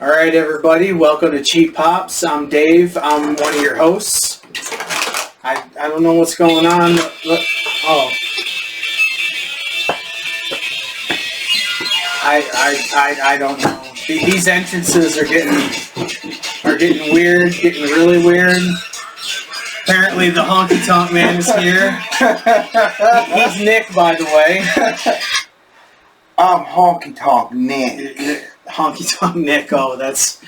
All right, everybody, welcome to Cheap Pops. I'm Dave. I'm one of your hosts. I don't know what's going on. Oh. I don't know. These entrances are getting weird, getting really weird. Apparently the Honky Tonk Man is here. He's Nick, by the way. I'm Honky Tonk Nick. Honky Tonk Nick. Oh, that's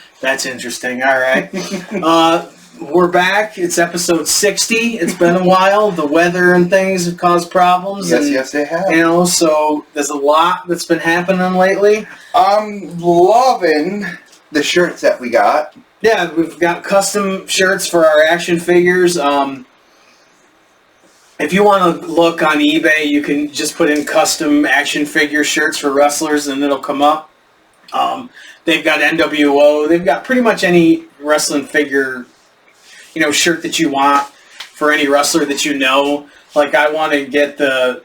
interesting. All right. We're back. It's episode 60. It's been a while. The weather and things have caused problems. Yes, they have. You know, so there's a lot that's been happening lately. I'm loving the shirts that we got. Yeah, we've got custom shirts for our action figures. If you want to look on eBay, you can just put in custom action figure shirts for wrestlers and it'll come up. They've got NWO. They've got pretty much any wrestling figure, shirt that you want for any wrestler that you know. Like I want to get the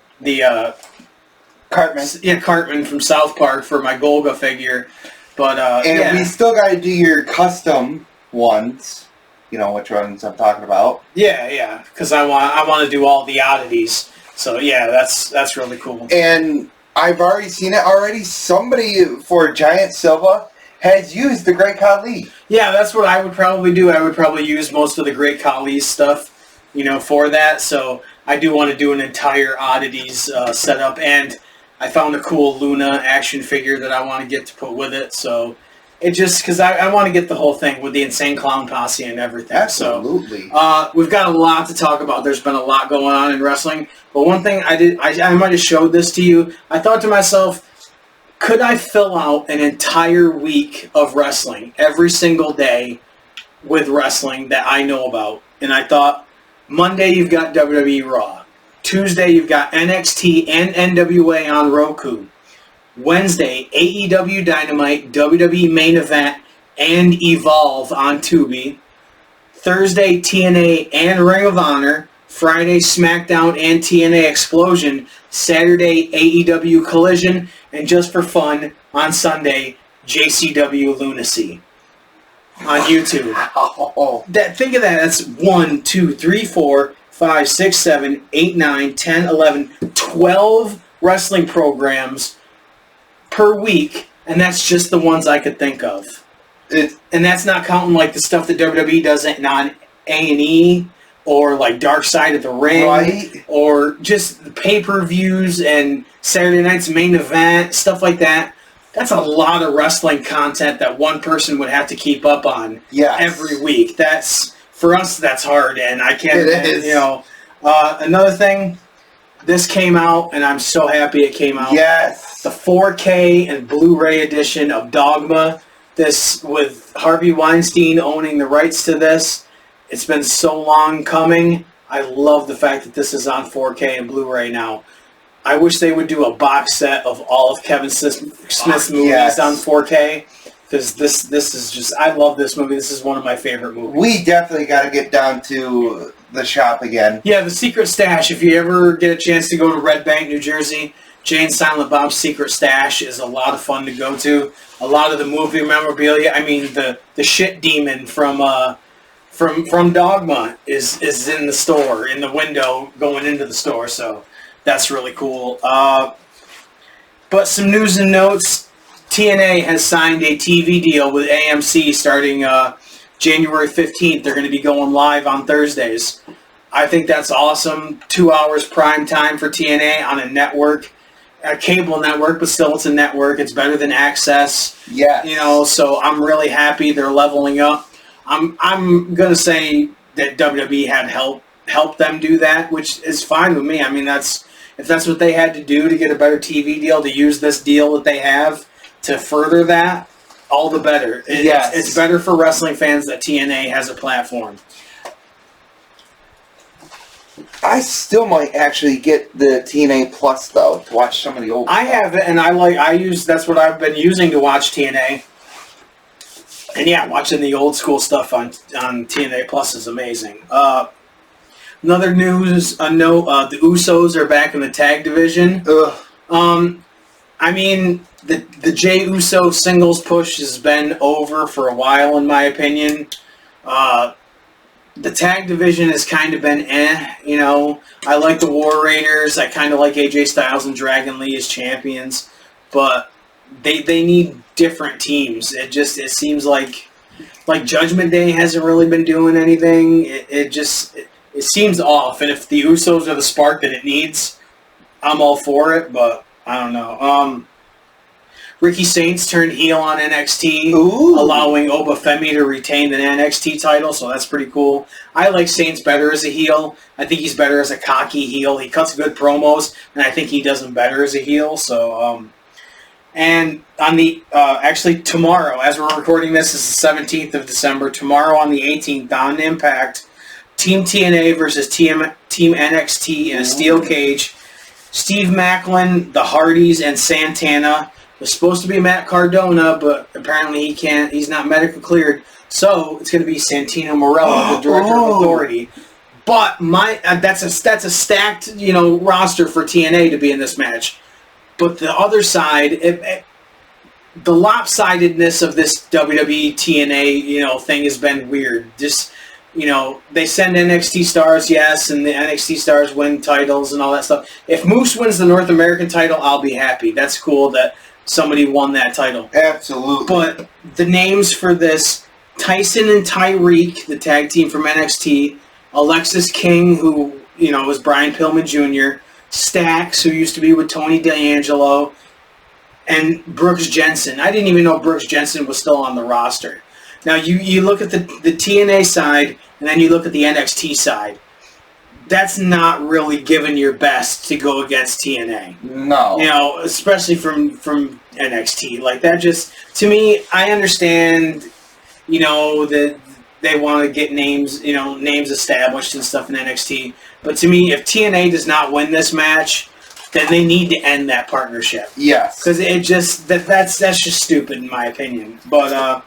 Cartman. Yeah, Cartman from South Park for my Golga figure. But we still got to do your custom ones. You know which ones I'm talking about. Yeah, because I want to do all the oddities. So yeah, that's really cool. And I've already seen it already. Somebody for Giant Silva has used the Great Khali. Yeah, that's what I would probably do. I would probably use most of the Great Khali stuff, for that. So I do want to do an entire oddities setup, and I found a cool Luna action figure that I want to get to put with it. So it just because I want to get the whole thing with the Insane Clown Posse and everything. Absolutely. So we've got a lot to talk about. There's been a lot going on in wrestling. But one thing I might have showed this to you. I thought to myself, could I fill out an entire week of wrestling every single day with wrestling that I know about? And I thought, Monday you've got WWE Raw. Tuesday you've got NXT and NWA on Roku. Wednesday, AEW Dynamite, WWE Main Event, and Evolve on Tubi. Thursday, TNA and Ring of Honor. Friday, SmackDown and TNA Explosion. Saturday, AEW Collision. And just for fun, on Sunday, JCW Lunacy on YouTube. Oh. Think of that. That's 1, 2, 3, 4, 5, 6, 7, 8, 9, 10, 11, 12 wrestling programs per week, and that's just the ones I could think of. And that's not counting like the stuff that WWE does on A&E or like Dark Side of the Ring, right? Or just the pay-per-views and Saturday night's main event, stuff like that. That's a lot of wrestling content that one person would have to keep up on every week. For us, that's hard, and I can't. It is. Another thing. This came out, and I'm so happy it came out. Yes. The 4K and Blu-ray edition of Dogma. This with Harvey Weinstein owning the rights to this. It's been so long coming. I love the fact that this is on 4K and Blu-ray now. I wish they would do a box set of all of Kevin Smith's movies on 4K. Because this is just... I love this movie. This is one of my favorite movies. We definitely got to get down to the shop again. Yeah, the Secret Stash. If you ever get a chance to go to Red Bank, New Jersey, Jay and Silent Bob's Secret Stash is a lot of fun to go to. A lot of the movie memorabilia. I mean, the shit demon from Dogma is in the store, in the window going into the store. So that's really cool. But some news and notes. TNA has signed a TV deal with AMC starting January 15th. They're going to be going live on Thursdays. I think that's awesome. 2 hours prime time for TNA on a network, a cable network, but still it's a network. It's better than Access. Yeah. So I'm really happy they're leveling up. I'm going to say that WWE had helped them do that, which is fine with me. I mean, if that's what they had to do to get a better TV deal, to use this deal that they have to further that, all the better. It's better for wrestling fans that TNA has a platform. I still might actually get the TNA Plus though to watch some of the old. I have it, and that's what I've been using to watch TNA. And yeah, watching the old school stuff on TNA Plus is amazing. Another news, the Usos are back in the tag division. Ugh. I mean, the Jey Uso singles push has been over for a while, in my opinion. The tag division has kind of been you know. I like the War Raiders. I kind of like AJ Styles and Dragon Lee as champions. But they need different teams. It seems like Judgment Day hasn't really been doing anything. It seems off. And if the Usos are the spark that it needs, I'm all for it. But I don't know. Ricky Saints turned heel on NXT, allowing Obafemi to retain the NXT title, so that's pretty cool. I like Saints better as a heel. I think he's better as a cocky heel. He cuts good promos, and I think he does them better as a heel. So, and on the actually tomorrow, as we're recording this, is the 17th of December. Tomorrow on the 18th on Impact, Team TNA versus Team NXT in a steel cage. Steve Macklin, the Hardys, and Santana. It's supposed to be Matt Cardona, but apparently he can't. He's not medically cleared, so it's going to be Santino Marella, the Director of Authority. But that's a stacked roster for TNA to be in this match. But the other side, the lopsidedness of this WWE TNA thing has been weird. Just they send NXT stars, yes, and the NXT stars win titles and all that stuff. If Moose wins the North American title, I'll be happy. That's cool that somebody won that title. Absolutely. But the names for this, Tyson and Tyreek, the tag team from NXT, Alexis King, who, was Brian Pillman Jr., Stax, who used to be with Tony D'Angelo, and Brooks Jensen. I didn't even know Brooks Jensen was still on the roster. Now, you look at the TNA side, and then you look at the NXT side. That's not really giving your best to go against TNA. No. Especially from NXT. Like, that just, to me, I understand, that they want to get names established and stuff in NXT. But to me, if TNA does not win this match, then they need to end that partnership. Yes. Because it just, that's just stupid in my opinion. But,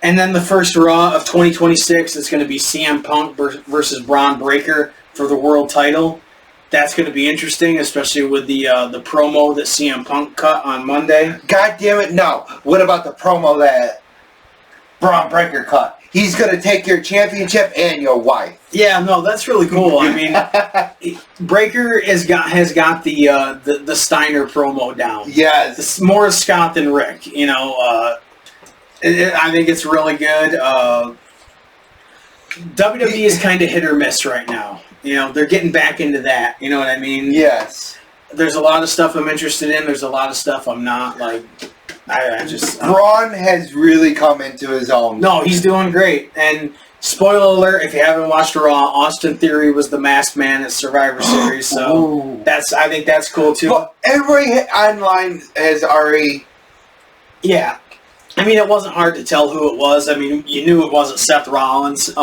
and then the first Raw of 2026 is going to be CM Punk versus Braun Breaker for the world title. That's going to be interesting, especially with the promo that CM Punk cut on Monday. God damn it, no. What about the promo that Braun Breaker cut? He's going to take your championship and your wife. Yeah, no, that's really cool. I mean, Breaker has got the Steiner promo down. Yes. It's more Scott than Rick, I think it's really good. WWE is kind of hit or miss right now. They're getting back into that. You know what I mean? Yes. There's a lot of stuff I'm interested in. There's a lot of stuff I'm not. Like, I just... Braun has really come into his own. No, he's doing great. And spoiler alert, if you haven't watched Raw, Austin Theory was the masked man at Survivor Series. So I think that's cool, too. Well, everybody online has already... Yeah. I mean, it wasn't hard to tell who it was. I mean, you knew it wasn't Seth Rollins.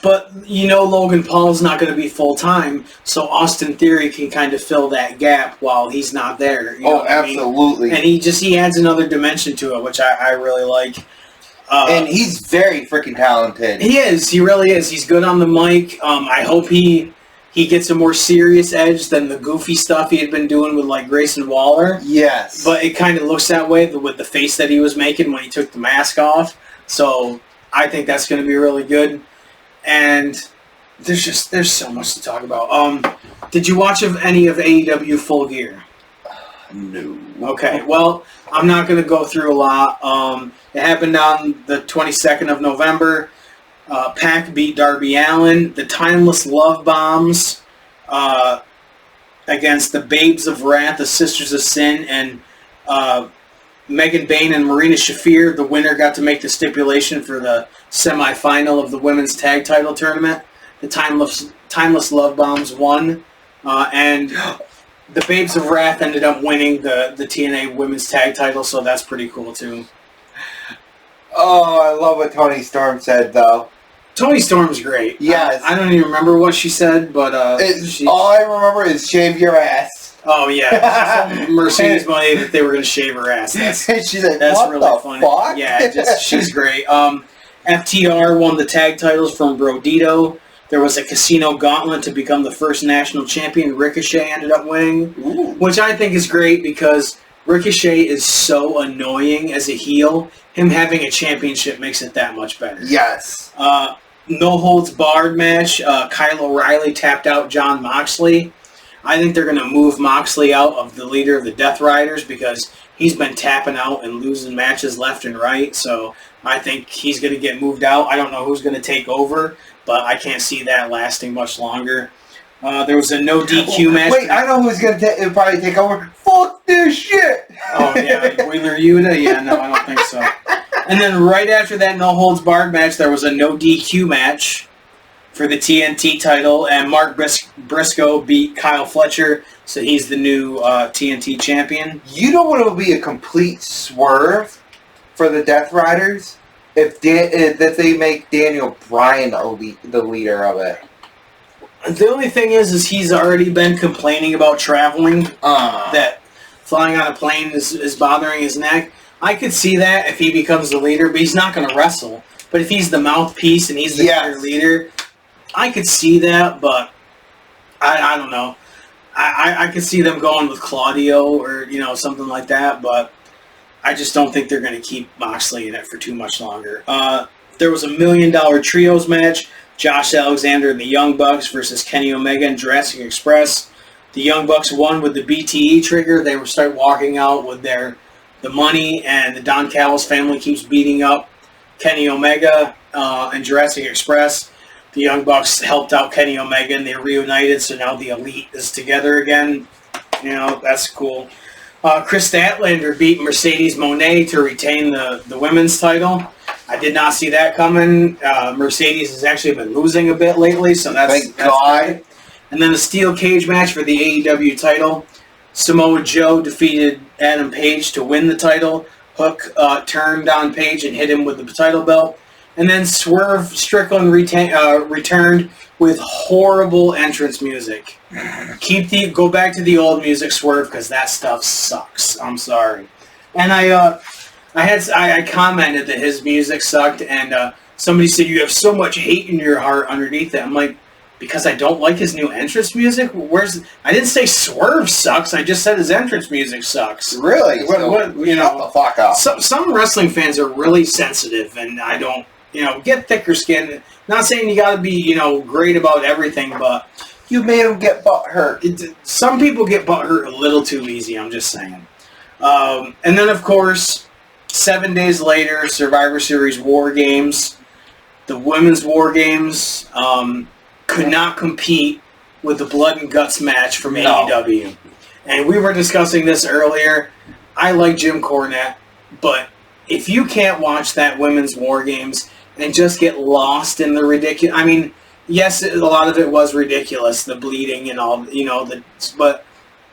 But, Logan Paul's not going to be full-time, so Austin Theory can kind of fill that gap while he's not there. Absolutely. I mean? And he adds another dimension to it, which I really like. And he's very freaking talented. He is. He really is. He's good on the mic. I hope he gets a more serious edge than the goofy stuff he had been doing with, like, Grayson Waller. Yes. But it kind of looks that way with the face that he was making when he took the mask off. So I think that's going to be really good. And there's so much to talk about. Did you watch any of AEW Full Gear? No. Okay. Well, I'm not going to go through a lot. It happened on the 22nd of November. Pac beat Darby Allin. The Timeless Love Bombs against the Babes of Wrath, the Sisters of Sin, and Megan Bayne and Marina Shafir. The winner got to make the stipulation for the semifinal of the women's tag title tournament. The Timeless Love Bombs won, and the Babes of Wrath ended up winning the TNA women's tag title, so that's pretty cool too. Oh, I love what Toni Storm said, though. Toni Storm's great. Yes. I don't even remember what she said, but all I remember is shave your ass. Oh yeah, Mercedes Monet that they were going to shave her ass. She's like, that's what really the funny. fuck? Yeah, she's great. FTR won the tag titles from Brodito. There was a casino gauntlet to become the first national champion. Ricochet ended up winning, which I think is great because Ricochet is so annoying as a heel. Him having a championship makes it that much better. Yes. No holds barred match. Kyle O'Reilly tapped out Jon Moxley. I think they're going to move Moxley out of the leader of the Death Riders because he's been tapping out and losing matches left and right. So I think he's going to get moved out. I don't know who's going to take over, but I can't see that lasting much longer. There was a no DQ match. Wait, I know who's going to probably take over. Fuck this shit! Oh, yeah. Wheeler Yuta? Yeah, no, I don't think so. And then right after that no holds barred match, there was a no DQ match for the TNT title, and Mark Briscoe beat Kyle Fletcher, so he's the new TNT champion. You know what would be a complete swerve for the Death Riders? If they make Daniel Bryan the leader of it. The only thing is he's already been complaining about traveling, that flying on a plane is bothering his neck. I could see that if he becomes the leader, but he's not going to wrestle. But if he's the mouthpiece and he's the clear leader, I could see that, but I don't know. I could see them going with Claudio or, something like that, but I just don't think they're going to keep Moxley in it for too much longer. There was a $1 million trios match. Josh Alexander and the Young Bucks versus Kenny Omega and Jurassic Express. The Young Bucks won with the BTE trigger. They were start walking out with the money, and the Don Callis family keeps beating up Kenny Omega and Jurassic Express. The Young Bucks helped out Kenny Omega, and they reunited, so now the Elite is together again. That's cool. Chris Statlander beat Mercedes Moné to retain the women's title. I did not see that coming. Mercedes has actually been losing a bit lately, so that's good. And then a steel cage match for the AEW title. Samoa Joe defeated Adam Page to win the title. Hook turned on Page and hit him with the title belt. And then Swerve Strickland returned with horrible entrance music. Go back to the old music, Swerve, because that stuff sucks. I'm sorry. And I commented that his music sucked, and somebody said you have so much hate in your heart underneath it. I'm like, because I don't like his new entrance music? I didn't say Swerve sucks. I just said his entrance music sucks. Really? Shut the fuck up. Some wrestling fans are really sensitive, and I don't. Get thicker skin. Not saying you got to be, great about everything, but you made them get butt hurt. Some people get butt hurt a little too easy. I'm just saying. And then, of course, 7 days later, Survivor Series War Games. The women's War Games could not compete with the Blood and Guts match from AEW. And we were discussing this earlier. I like Jim Cornette, but if you can't watch that women's War Games and just get lost in the ridiculous... I mean, yes, a lot of it was ridiculous, the bleeding and all, but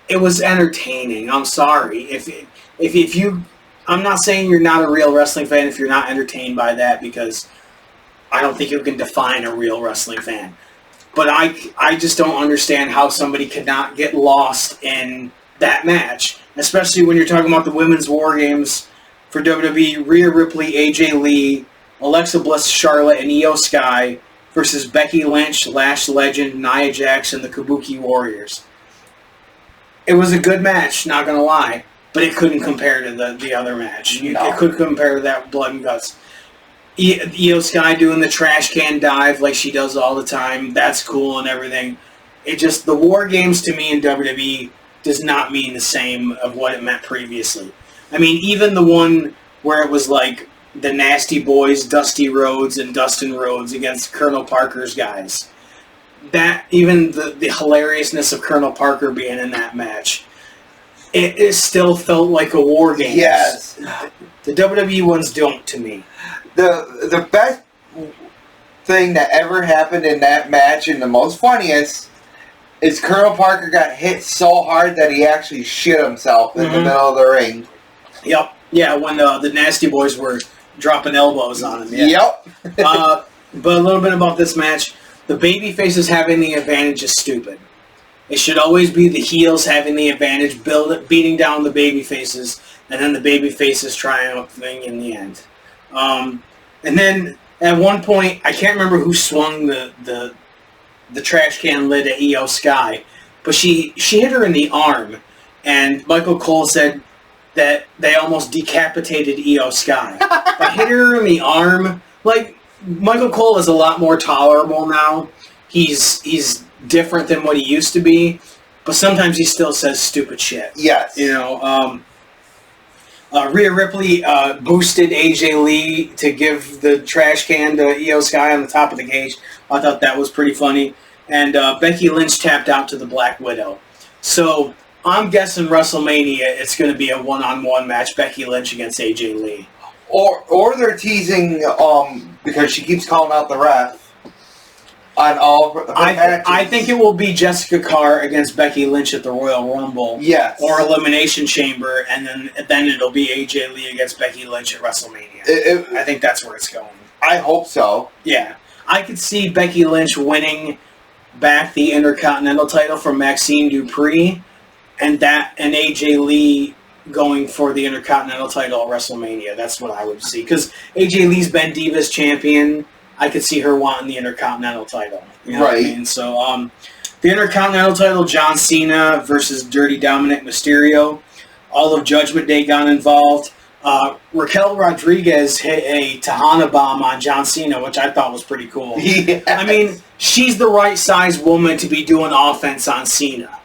it was entertaining. I'm sorry. If you... I'm not saying you're not a real wrestling fan if you're not entertained by that, because I don't think you can define a real wrestling fan. But I just don't understand how somebody could not get lost in that match, especially when you're talking about the women's War Games for WWE. Rhea Ripley, AJ Lee, Alexa Bliss, Charlotte, and Io Sky versus Becky Lynch, Lash Legend, Nia Jax, and the Kabuki Warriors. It was a good match, not going to lie, but it couldn't compare to the other match. It could compare to that Blood and Guts. Io Sky doing the trash can dive like she does all the time. That's cool and everything. The War Games to me in WWE does not mean the same of what it meant previously. I mean, even the one where it was like the Nasty Boys, Dusty Rhodes and Dustin Rhodes against Colonel Parker's guys. That, even the hilariousness of Colonel Parker being in that match, it still felt like a War Games. Yes. The WWE ones don't to me. The best thing that ever happened in that match, and the most funniest, is Colonel Parker got hit so hard that he actually shit himself in the middle of the ring. Yep. Yeah, when the Nasty Boys were dropping elbows on him. Yeah. Yep. But a little bit about this match. The babyfaces having the advantage is stupid. It should always be the heels having the advantage, beating down the babyfaces, and then the babyfaces triumphing in the end. And then at one point, I can't remember who swung the the trash can lid at Io Sky, but she hit her in the arm, and Michael Cole said that they almost decapitated Io Sky. But hit her in the arm, like, Michael Cole is a lot more tolerable now. He's different than what he used to be, but sometimes he still says stupid shit. Yes. You know, Rhea Ripley boosted AJ Lee to give the trash can to Io Sky on the top of the cage. I thought that was pretty funny. And Becky Lynch tapped out to the Black Widow. So I'm guessing WrestleMania, it's going to be a one-on-one match, Becky Lynch against AJ Lee. Or they're teasing, because she keeps calling out the ref on all her matches. I think it will be Jessica Carr against Becky Lynch at the Royal Rumble. Yes. Or Elimination Chamber, and then it'll be AJ Lee against Becky Lynch at WrestleMania. I think that's where it's going. I hope so. Yeah. I could see Becky Lynch winning back the Intercontinental title from Maxine Dupree, and AJ Lee going for the Intercontinental title at WrestleMania. That's what I would see. Because AJ Lee's been Divas champion. I could see her wanting the Intercontinental title. You know what I mean? So, the Intercontinental title, John Cena versus Dirty Dominic Mysterio. All of Judgment Day got involved. Raquel Rodriguez hit a Tejana bomb on John Cena, which I thought was pretty cool. Yes. I mean, she's the right size woman to be doing offense on Cena.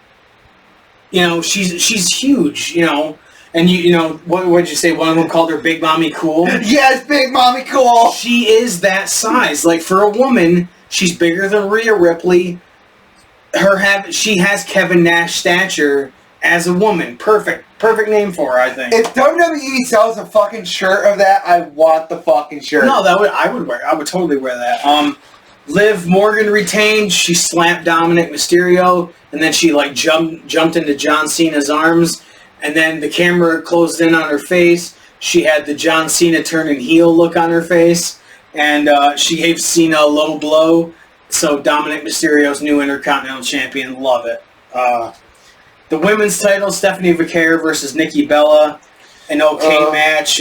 You know, she's huge, you know. And you know, what did you say? One of them called her Big Mommy Cool? Yes, Big Mommy Cool! She is that size. Like, for a woman, she's bigger than Rhea Ripley. She has Kevin Nash stature as a woman. Perfect name for her, I think. If WWE sells a fucking shirt of that, I want the fucking shirt. No, I would totally wear that. Liv Morgan retained. She slapped Dominic Mysterio, and then she like jumped into John Cena's arms, and then the camera closed in on her face. She had the John Cena turning heel look on her face, and she gave Cena a low blow. So Dominic Mysterio's new Intercontinental Champion. Love it. The women's title, Stephanie Vaquer versus Nikki Bella. An okay match.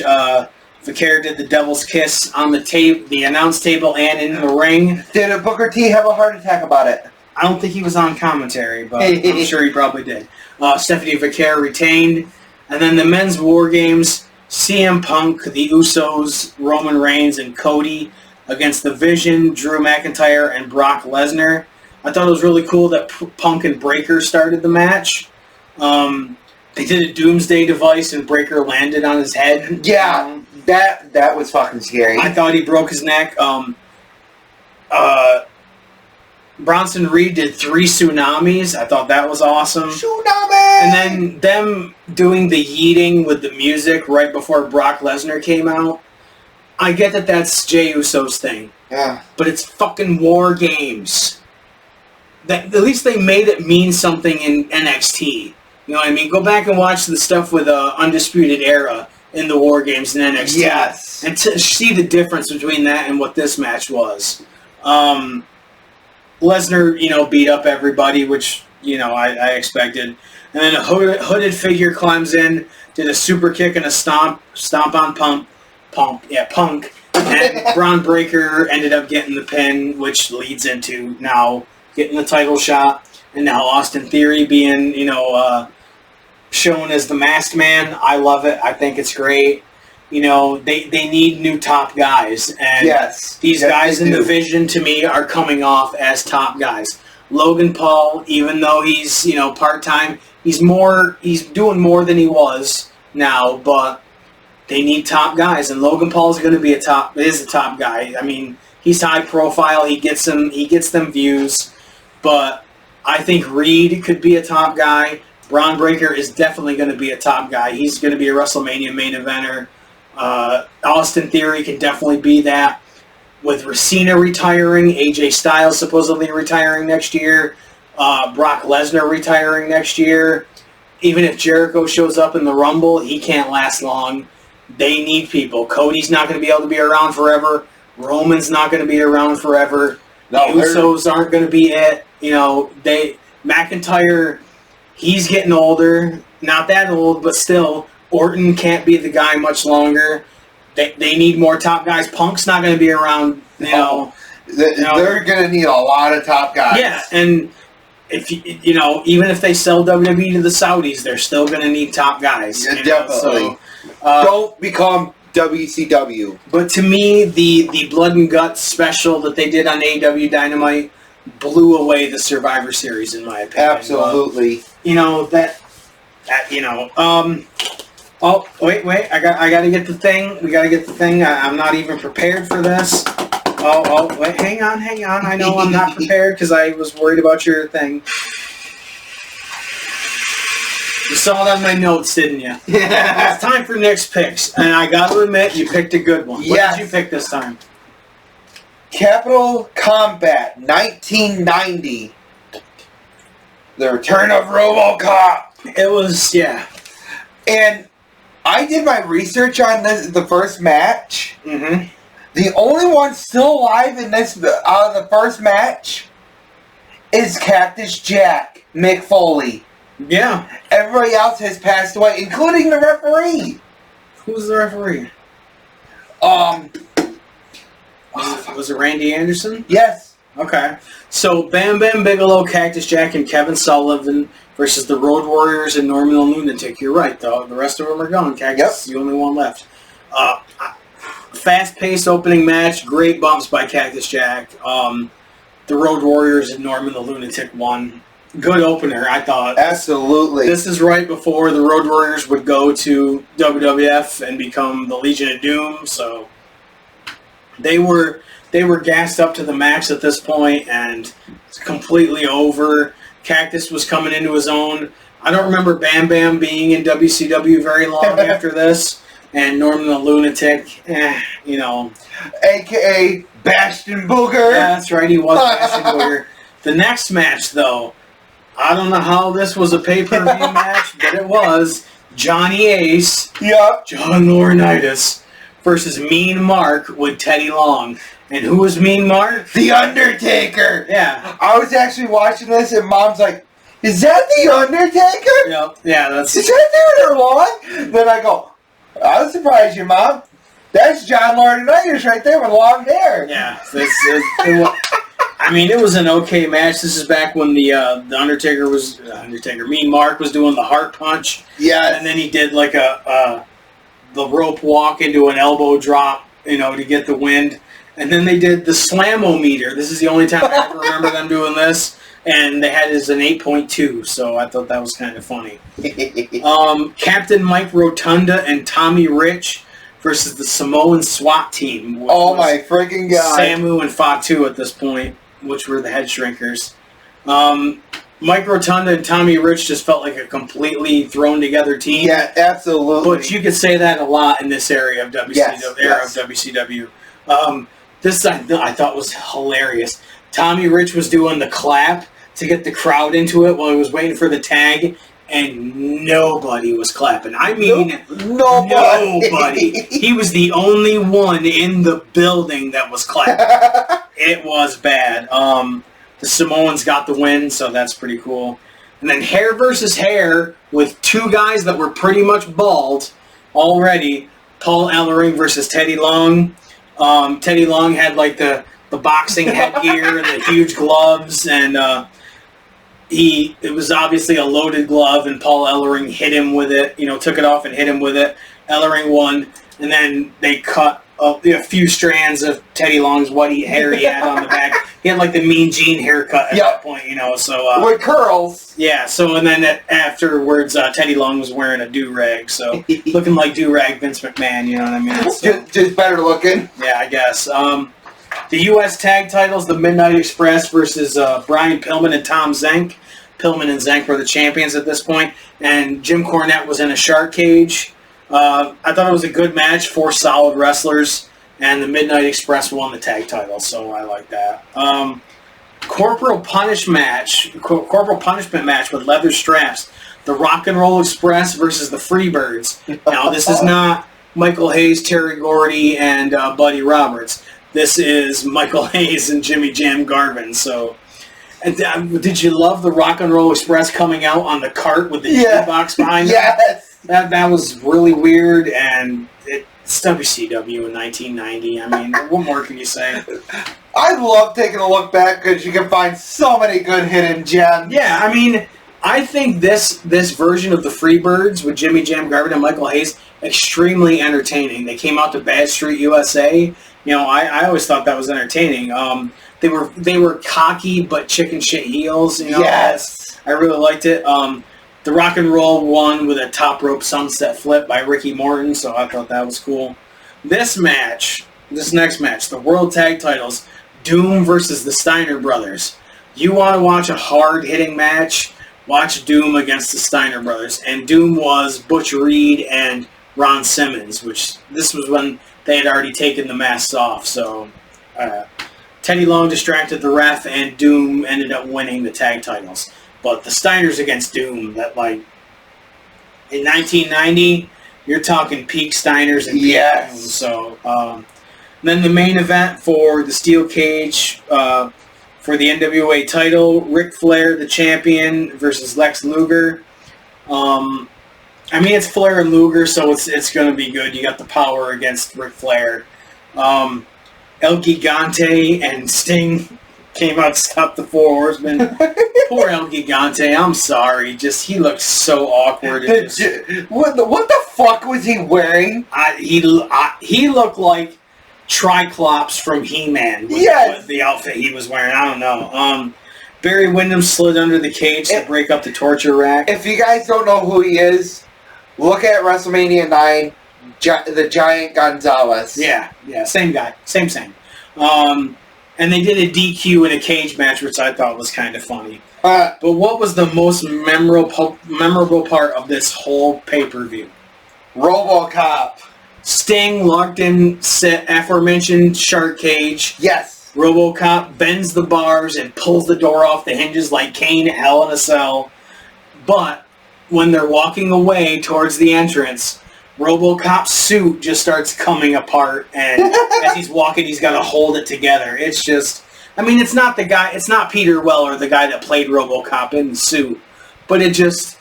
Vaquer did the devil's kiss on the announce table and in the ring. Did Booker T have a heart attack about it? I don't think he was on commentary, but I'm sure he probably did. Stephanie Vaquer retained. And then the men's War Games, CM Punk, the Usos, Roman Reigns, and Cody against The Vision, Drew McIntyre, and Brock Lesnar. I thought it was really cool that Punk and Breakker started the match. They did a Doomsday device and Breakker landed on his head. Yeah, that was fucking scary. I thought he broke his neck. Bronson Reed did 3 tsunamis. I thought that was awesome. Tsunami! And then them doing the yeeting with the music right before Brock Lesnar came out. I get that that's Jey Uso's thing. Yeah. But it's fucking War Games. At least they made it mean something in NXT. You know what I mean? Go back and watch the stuff with Undisputed Era in the War Games in NXT. Yes. And to see the difference between that and what this match was. Lesnar, beat up everybody, which, I expected. And then a hooded figure climbs in, did a super kick and a stomp on Punk. And Braun Breaker ended up getting the pin, which leads into now getting the title shot. And now Austin Theory being, shown as the masked man. I love it. I think it's great. They need new top guys. And these guys in the Vision, to me, are coming off as top guys. Logan Paul, even though he's, part-time, he's doing more than he was now, but they need top guys. And Logan Paul is going to be a top guy. I mean, he's high profile. He gets them views. But I think Reed could be a top guy. Braun Breaker is definitely going to be a top guy. He's going to be a WrestleMania main eventer. Austin Theory can definitely be that. With Cena retiring, AJ Styles supposedly retiring next year, Brock Lesnar retiring next year. Even if Jericho shows up in the Rumble, he can't last long. They need people. Cody's not going to be able to be around forever. Roman's not going to be around forever. The Usos aren't going to be it. McIntyre, he's getting older. Not that old, but still. Orton can't be the guy much longer. They need more top guys. Punk's not going to be around, They're going to need a lot of top guys. Yeah, and if even if they sell WWE to the Saudis, they're still going to need top guys. Yeah, definitely. So, don't become WCW. But to me, the Blood and Guts special that they did on AEW Dynamite blew away the Survivor Series, in my opinion. Absolutely. Oh, wait, I got to get the thing. We got to get the thing. I'm not even prepared for this. Wait, hang on. I know I'm not prepared because I was worried about your thing. You saw that in my notes, didn't you? Yeah. It's time for Nick's picks, and I got to admit, you picked a good one. Yes. What did you pick this time? Capital Combat, 1990. The return of Robocop. It was, yeah. And I did my research on the first match. Mm-hmm. The only one still alive in this out of the first match is Cactus Jack, Mick Foley. Yeah. Everybody else has passed away, including the referee. Who's the referee? Was it Randy Anderson? Yes. Okay. So Bam Bam Bigelow, Cactus Jack, and Kevin Sullivan versus the Road Warriors and Norman the Lunatic. You're right, though. The rest of them are gone. Cactus is the only one left. Fast-paced opening match. Great bumps by Cactus Jack. The Road Warriors and Norman the Lunatic won. Good opener, I thought. Absolutely. This is right before the Road Warriors would go to WWF and become the Legion of Doom, so they were gassed up to the max at this point, and it's completely over. Cactus was coming into his own. I don't remember Bam Bam being in WCW very long after this, and Norman the Lunatic, A.K.A. Bastion Booger. Yeah, that's right, he was Bastion Booger. The next match, though, I don't know how this was a pay-per-view match, but it was Johnny Ace, Yep. John Laurinaitis versus Mean Mark with Teddy Long. And who was Mean Mark? The Undertaker. Yeah. I was actually watching this, and Mom's like, "Is that the Undertaker? Yep. Yeah, that's... Is that Theodore Long?" Then I go, "I was surprised you, Mom. That's John Laurinaitis right there with long hair." Yeah. It was an okay match. This is back when the Undertaker, Mean Mark was doing the heart punch. Yeah. And then he did like the rope walk into an elbow drop, to get the wind. And then they did the Slam-O-Meter. This is the only time I ever remember them doing this. And they had it as an 8.2, so I thought that was kind of funny. Captain Mike Rotunda and Tommy Rich versus the Samoan SWAT team. Oh my freaking God. Samu and Fatu at this point, which were the head shrinkers. Mike Rotunda and Tommy Rich just felt like a completely thrown together team. Yeah, absolutely. But you could say that a lot in this area of WCW. This I thought was hilarious. Tommy Rich was doing the clap to get the crowd into it while he was waiting for the tag, and nobody was clapping. I mean, nobody. He was the only one in the building that was clapping. It was bad. The Samoans got the win, so that's pretty cool. And then hair versus hair with two guys that were pretty much bald already. Paul Ellering versus Teddy Long. Teddy Long had like the boxing headgear and the huge gloves, and it was obviously a loaded glove, and Paul Ellering hit him with it, took it off and hit him with it. Ellering won, and then they cut a few strands of Teddy Long's white hair he had on the back. He had like the Mean Gene haircut at that point, so... with curls. Yeah, so and then afterwards, Teddy Long was wearing a do-rag, so looking like do-rag Vince McMahon, you know what I mean? So, just better looking. Yeah, I guess. The U.S. tag titles, the Midnight Express versus Brian Pillman and Tom Zenk. Pillman and Zenk were the champions at this point, and Jim Cornette was in a shark cage. I thought it was a good match, 4 solid wrestlers, and the Midnight Express won the tag title, so I like that. Corporal punishment match with leather straps. The Rock and Roll Express versus the Freebirds. Now, this is not Michael Hayes, Terry Gordy, and Buddy Roberts. This is Michael Hayes and Jimmy Jam Garvin. So, did you love the Rock and Roll Express coming out on the cart with the box behind it? Yes. That was really weird, and It's WCW in 1990. I mean, what more can you say? I love taking a look back because you can find so many good hidden gems. Yeah, I mean, I think this version of the Freebirds with Jimmy Jam Garvin and Michael Hayes, extremely entertaining. They came out to Bad Street USA. You know, I always thought that was entertaining. They were cocky but chicken shit heels. You know, yes, I really liked it. The Rock and Roll won with a top rope sunset flip by Ricky Morton, so I thought that was cool. This next match, the World Tag Titles, Doom versus the Steiner Brothers. You want to watch a hard-hitting match? Watch Doom against the Steiner Brothers. And Doom was Butch Reed and Ron Simmons, which this was when they had already taken the masks off. So Teddy Long distracted the ref, and Doom ended up winning the tag titles. But the Steiners against Doom, that like in 1990, you're talking peak Steiners and peak Doom. So then the main event for the steel cage for the NWA title, Ric Flair, the champion, versus Lex Luger. I mean, it's Flair and Luger, so it's going to be good. You got the power against Ric Flair. El Gigante and Sting came out to stop the Four Horsemen. Poor El Gigante, I'm sorry. He looked so awkward. What the fuck was he wearing? He looked like Triclops from He-Man with the outfit he was wearing. I don't know. Barry Windham slid under the cage to break up the torture rack. If you guys don't know who he is, look at WrestleMania 9, the Giant Gonzalez. Yeah, same guy. Same. And they did a DQ in a cage match, which I thought was kind of funny. But what was the most memorable part of this whole pay-per-view? Robocop. Sting locked in aforementioned shark cage. Yes. Robocop bends the bars and pulls the door off the hinges like Kane at Hell in a Cell. But when they're walking away towards the entrance, Robocop's suit just starts coming apart, and as he's walking, he's got to hold it together. It's just, I mean, it's not Peter Weller, the guy that played Robocop in the suit, but it's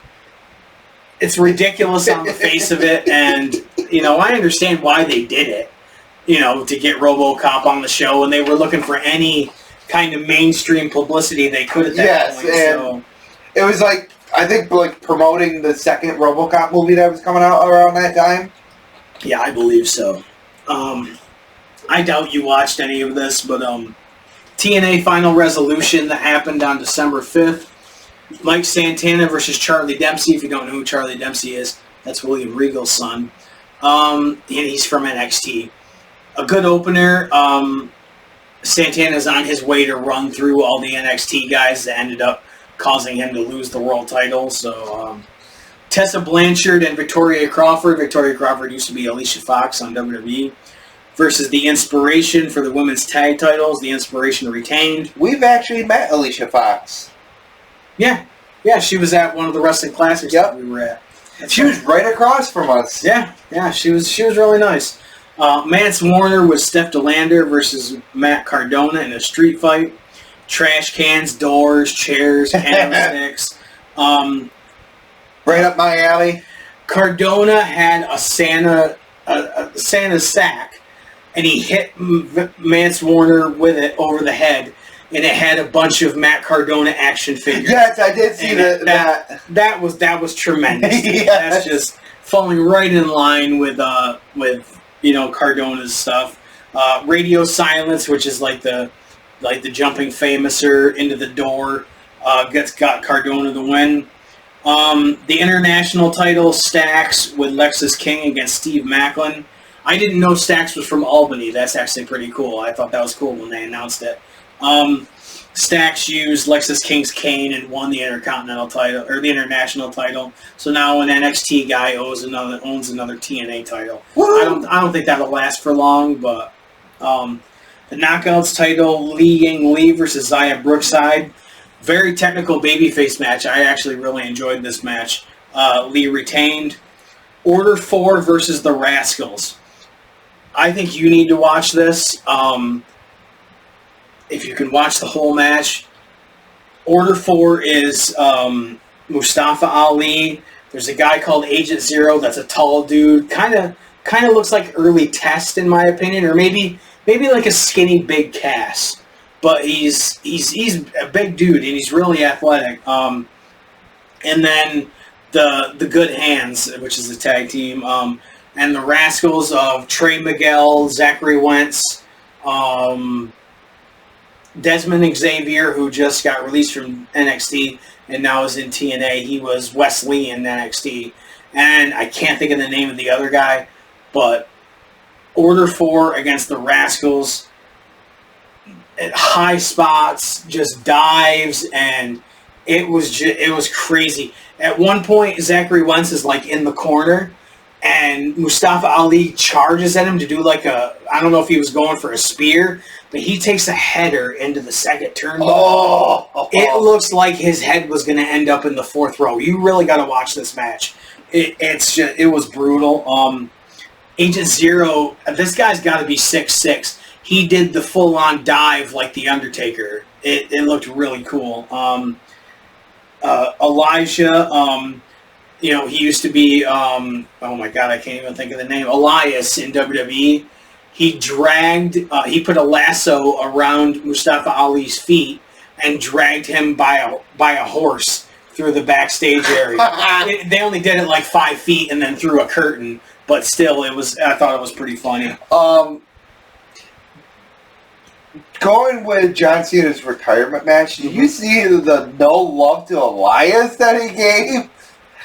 ridiculous on the face of it, and, you know, I understand why they did it, you know, to get Robocop on the show, and they were looking for any kind of mainstream publicity they could at that point. And it was like, I think, like, promoting the second RoboCop movie that was coming out around that time. Yeah, I believe so. I doubt you watched any of this, but TNA Final Resolution that happened on December 5th. Mike Santana versus Charlie Dempsey. If you don't know who Charlie Dempsey is, that's William Regal's son. And he's from NXT. A good opener. Santana's on his way to run through all the NXT guys that ended up causing him to lose the world title. So Tessa Blanchard and Victoria Crawford. Victoria Crawford used to be Alicia Fox on WWE. Versus The Inspiration for the women's tag titles. The Inspiration retained. We've actually met Alicia Fox. Yeah, she was at one of the wrestling classics that we were at. She was right across from us. Yeah, she was really nice. Mance Warner with Steph DeLander versus Matt Cardona in a street fight. Trash cans, doors, chairs, candlesticks. Right up my alley. Cardona had a Santa sack, and he hit Mance Warner with it over the head, and it had a bunch of Matt Cardona action figures. Yes, I did see that. That was tremendous. Yes. That's just falling right in line with Cardona's stuff. Radio Silence, which is like the jumping famouser into the door, got Cardona the win. The international title, Stax with Lexus King against Steve Macklin. I didn't know Stax was from Albany. That's actually pretty cool. I thought that was cool when they announced it. Stax used Lexus King's cane and won the Intercontinental title, or the international title. So now an NXT guy owns another TNA title. I don't think that'll last for long, but the Knockouts title, Li Ying Lee versus Xia Brookside. Very technical babyface match. I actually really enjoyed this match. Lee retained. Order 4 versus the Rascals. I think you need to watch this. If you can watch the whole match. Order 4 is Mustafa Ali. There's a guy called Agent Zero that's a tall dude. Kind of kind of looks like early Test in my opinion, or maybe like a skinny Big Cass. But he's a big dude and he's really athletic. And then the Good Hands, which is the tag team, and the Rascals of Trey Miguel, Zachary Wentz, Desmond Xavier, who just got released from NXT and now is in TNA. He was Wesley in NXT. And I can't think of the name of the other guy, but Order 4 against the Rascals at high spots, just dives, and it was crazy. At one point, Zachary Wentz is like in the corner, and Mustafa Ali charges at him to do like I don't know if he was going for a spear, but he takes a header into the second turnbuckle. Oh. It looks like his head was going to end up in the fourth row. You really got to watch this match. It was brutal. Agent Zero, this guy's got to be 6'6". He did the full-on dive like The Undertaker. It looked really cool. Elijah, he used to be, oh my God, I can't even think of the name, Elias in WWE. He put a lasso around Mustafa Ali's feet and dragged him by a horse through the backstage area. They only did it like 5 feet and then through a curtain, but still, I thought it was pretty funny. Going with John Cena's retirement match, did you see the no love to Elias that he gave?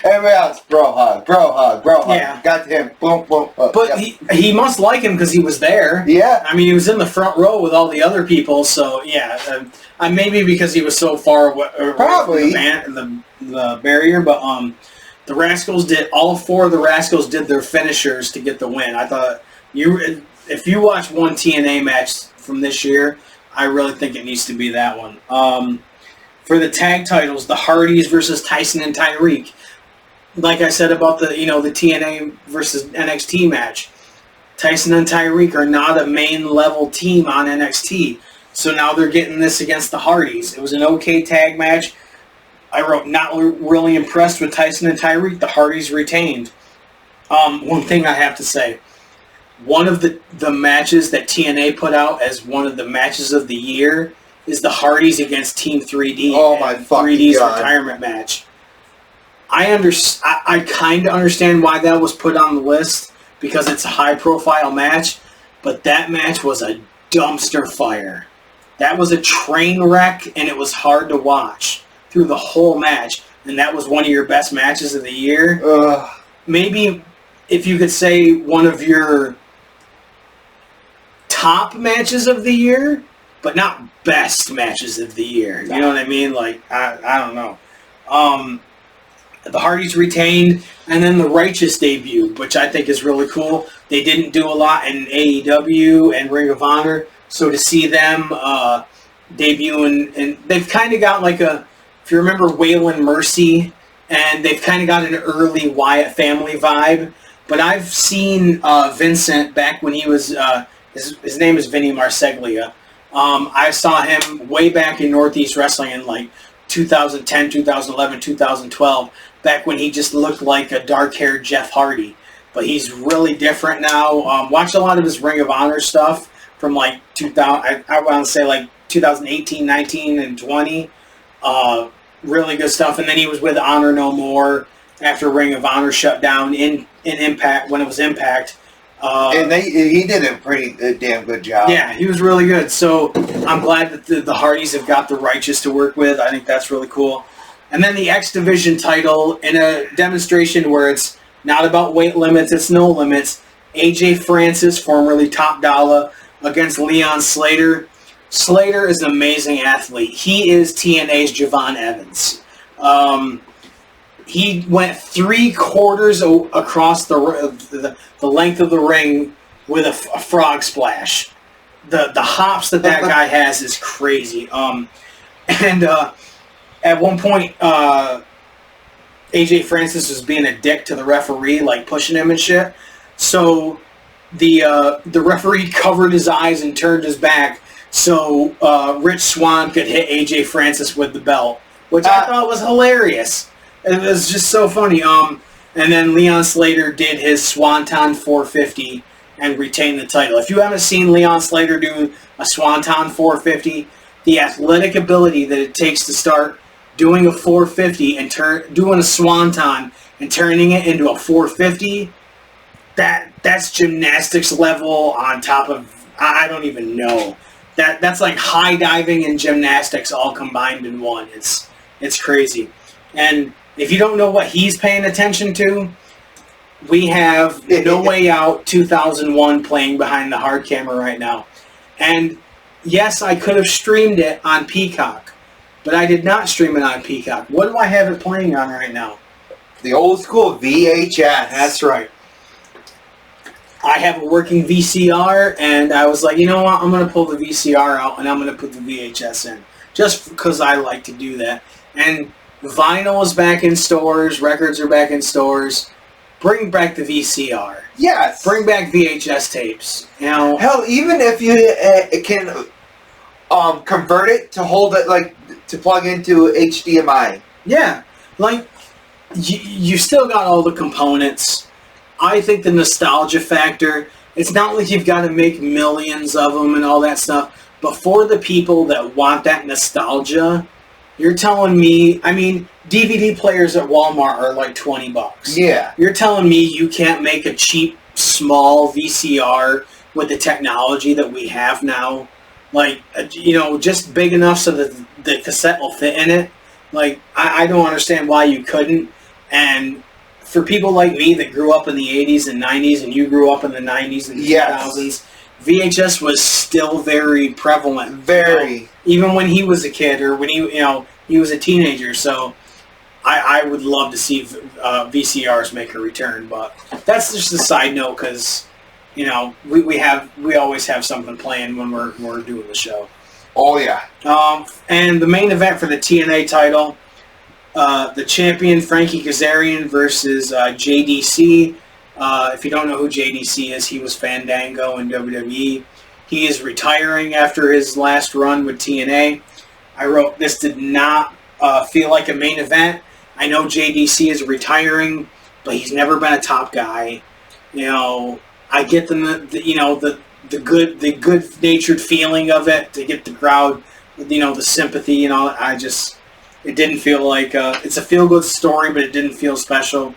Everybody else, bro hug. Yeah. Got to him, boom, boom. But yep. he must like him because he was there. Yeah. I mean, he was in the front row with all the other people, so yeah. Maybe because he was so far away Probably. From the barrier, but the Rascals all 4 of the Rascals did their finishers to get the win. I thought if you watch one TNA match from this year, I really think it needs to be that one. For the tag titles, the Hardys versus Tyson and Tyreek. Like I said about the TNA versus NXT match, Tyson and Tyreek are not a main level team on NXT, so now they're getting this against the Hardys. It was an okay tag match. I wrote not really impressed with Tyson and Tyreek. The Hardys retained. One thing I have to say. One of the matches that TNA put out as one of the matches of the year is the Hardys against Team 3D. Oh my fucking 3D's God. retirement match. I kind of understand why that was put on the list because it's a high-profile match, but that match was a dumpster fire. That was a train wreck, and it was hard to watch through the whole match, and that was one of your best matches of the year. Maybe if you could say one of your top matches of the year, but not best matches of the year. You know what I mean? Like, I don't know. The Hardys retained, and then the Righteous debuted, which I think is really cool. They didn't do a lot in AEW and Ring of Honor, so to see them debut, and they've kind of got like if you remember Waylon Mercy, and they've kind of got an early Wyatt family vibe. But I've seen Vincent back when he was, his name is Vinny Marseglia. I saw him way back in Northeast Wrestling in like 2010, 2011, 2012, back when he just looked like a dark-haired Jeff Hardy. But he's really different now. Watched a lot of his Ring of Honor stuff from like 2000, I want to say like 2018, 19, and 20. Really good stuff. And then he was with Honor No More after Ring of Honor shut down in Impact, when it was Impact. And he did a pretty damn good job. Yeah, he was really good. So I'm glad that the Hardys have got the Righteous to work with. I think that's really cool. And then the X Division title in a demonstration where it's not about weight limits, it's no limits. AJ Francis, formerly Top Dollar, against Leon Slater. Slater is an amazing athlete. He is TNA's Javon Evans. He went 3/4 across the length of the ring with a frog splash. The hops that guy has is crazy. At one point, AJ Francis was being a dick to the referee, like pushing him and shit. So the referee covered his eyes and turned his back so Rich Swann could hit AJ Francis with the belt, which I thought was hilarious. It was just so funny. And then Leon Slater did his Swanton 450 and retained the title. If you haven't seen Leon Slater do a Swanton 450, the athletic ability that it takes to start doing a 450 and doing a Swanton and turning it into a 450, that's gymnastics level on top of, I don't even know. That's like high diving and gymnastics all combined in one. It's crazy. And if you don't know what he's paying attention to, we have No Way Out 2001 playing behind the hard camera right now. And yes, I could have streamed it on Peacock, but I did not stream it on Peacock. What do I have it playing on right now? The old school VHS. That's right. I have a working VCR, and I was like, you know what? I'm going to pull the VCR out, and I'm going to put the VHS in, just because I like to do that. And vinyl is back in stores. Records are back in stores. Bring back the VCR. Yes. Bring back VHS tapes. You know. Hell, even if you can convert it to hold it, like, to plug into HDMI. Yeah. Like, you still got all the components. I think the nostalgia factor, it's not like you've got to make millions of them and all that stuff, but for the people that want that nostalgia, you're telling me, I mean, DVD players at Walmart are like $20. Yeah. You're telling me you can't make a cheap, small VCR with the technology that we have now? Like, you know, just big enough so that the cassette will fit in it? Like, I don't understand why you couldn't. And for people like me that grew up in the 80s and 90s, and you grew up in the 90s and 2000s, VHS was still very prevalent. Very. You know, even when he was a kid, or when he was a teenager. So I would love to see VCRs make a return. But that's just a side note, because you know we always have something playing when we're doing the show. Oh yeah. And the main event for the TNA title. The champion, Frankie Kazarian, versus JDC. If you don't know who JDC is, he was Fandango in WWE. He is retiring after his last run with TNA. I wrote, this did not feel like a main event. I know JDC is retiring, but he's never been a top guy. You know, I get the good-natured feeling of it, to get the crowd, you know, the sympathy, you know, it didn't feel like it's a feel-good story, but it didn't feel special.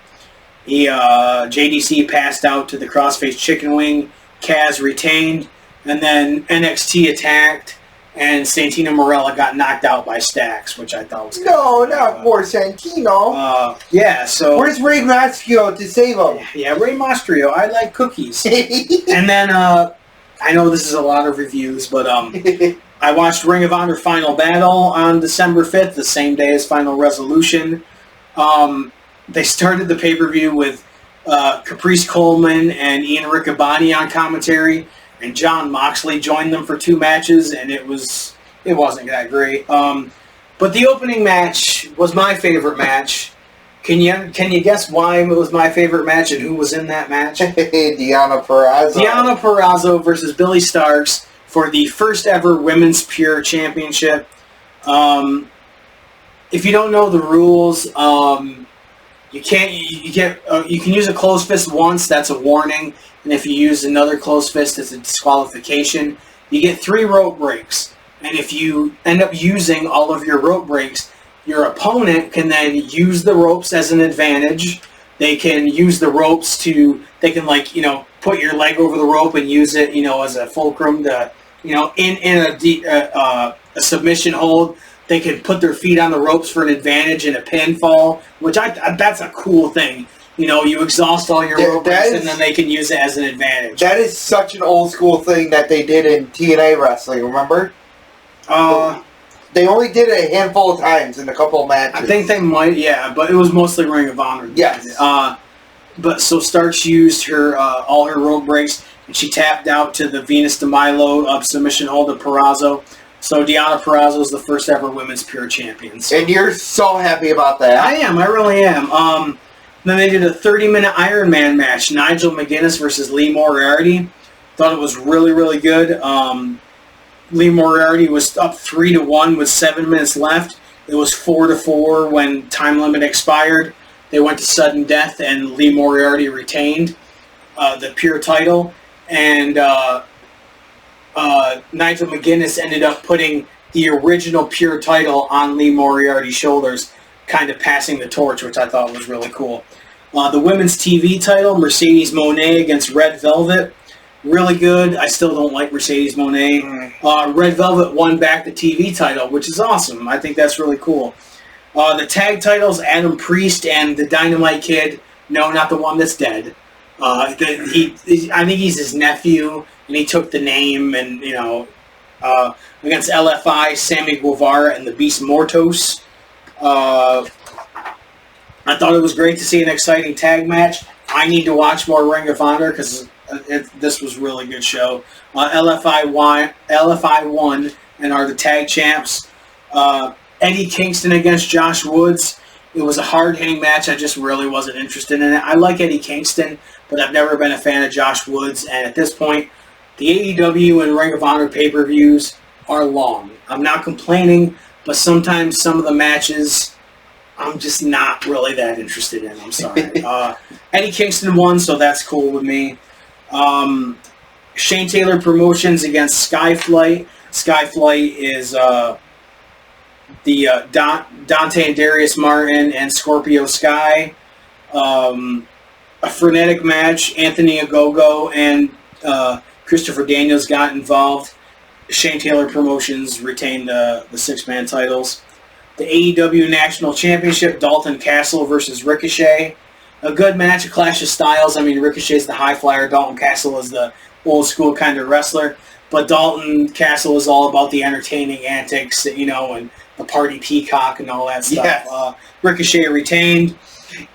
JDC passed out to the crossface chicken wing. Kaz retained, and then NXT attacked, and Santino Marella got knocked out by Stax, which I thought was not poor Santino. Yeah. So where's Rey Mysterio to save him? Yeah, Rey Mysterio. I like cookies. And then I know this is a lot of reviews, but I watched Ring of Honor Final Battle on December 5th, the same day as Final Resolution. They started the pay-per-view with Caprice Coleman and Ian Riccaboni on commentary, and Jon Moxley joined them for 2 matches, and it wasn't that great. But the opening match was my favorite match. Can you guess why it was my favorite match and who was in that match? Deonna Purrazzo. Deonna Purrazzo versus Billie Starkz for the first ever Women's Pure Championship. If you don't know the rules, you can use a closed fist once, that's a warning, and if you use another closed fist, it's a disqualification. You get 3 rope breaks, and if you end up using all of your rope breaks, your opponent can then use the ropes as an advantage. They can use the ropes put your leg over the rope and use it, as a fulcrum to, in a submission hold. They can put their feet on the ropes for an advantage in a pinfall, which that's a cool thing. You exhaust all your rope breaks and then they can use it as an advantage. That is such an old school thing that they did in TNA wrestling, remember? They only did it a handful of times in a couple of matches. I think they might, yeah, but it was mostly Ring of Honor. Yes. But so Starks used her all her rope breaks, and she tapped out to the Venus de Milo up submission hold of Purrazzo. So Deonna Purrazzo is the first ever Women's Pure Champion. So. And you're so happy about that. I am. I really am. Then they did a 30-minute Iron Man match. Nigel McGuinness versus Lee Moriarty. Thought it was really, really good. Lee Moriarty was up 3-1 with 7 minutes left. It was 4-4 when time limit expired. they went to sudden death, and Lee Moriarty retained the pure title, and Nigel McGuinness ended up putting the original pure title on Lee Moriarty's shoulders, kind of passing the torch, which I thought was really cool. The women's TV title, Mercedes Moné against Red Velvet. Really good. I still don't like Mercedes Moné. Red Velvet won back the TV title, which is awesome. I think that's really cool. The tag titles, Adam Priest and the Dynamite Kid. No, not the one that's dead. I think he's his nephew, and he took the name, and, against LFI, Sammy Guevara and the Beast Mortos. I thought it was great to see an exciting tag match. I need to watch more Ring of Honor because this was a really good show. LFI won and are the tag champs. Eddie Kingston against Josh Woods. It was a hard-hitting match. I just really wasn't interested in it. I like Eddie Kingston, but I've never been a fan of Josh Woods. And at this point, the AEW and Ring of Honor pay-per-views are long. I'm not complaining, but sometimes some of the matches I'm just not really that interested in. I'm sorry. Eddie Kingston won, so that's cool with me. Shane Taylor Promotions against Skyflight. Skyflight is the Dante and Darius Martin and Scorpio Sky. A frenetic match. Anthony Ogogo and Christopher Daniels got involved. Shane Taylor Promotions retained the six-man titles. The AEW National Championship, Dalton Castle versus Ricochet. A good match, a clash of styles. I mean, Ricochet's the high flyer. Dalton Castle is the old school kind of wrestler. But Dalton Castle is all about the entertaining antics, and the party peacock and all that stuff. Yes. Ricochet retained.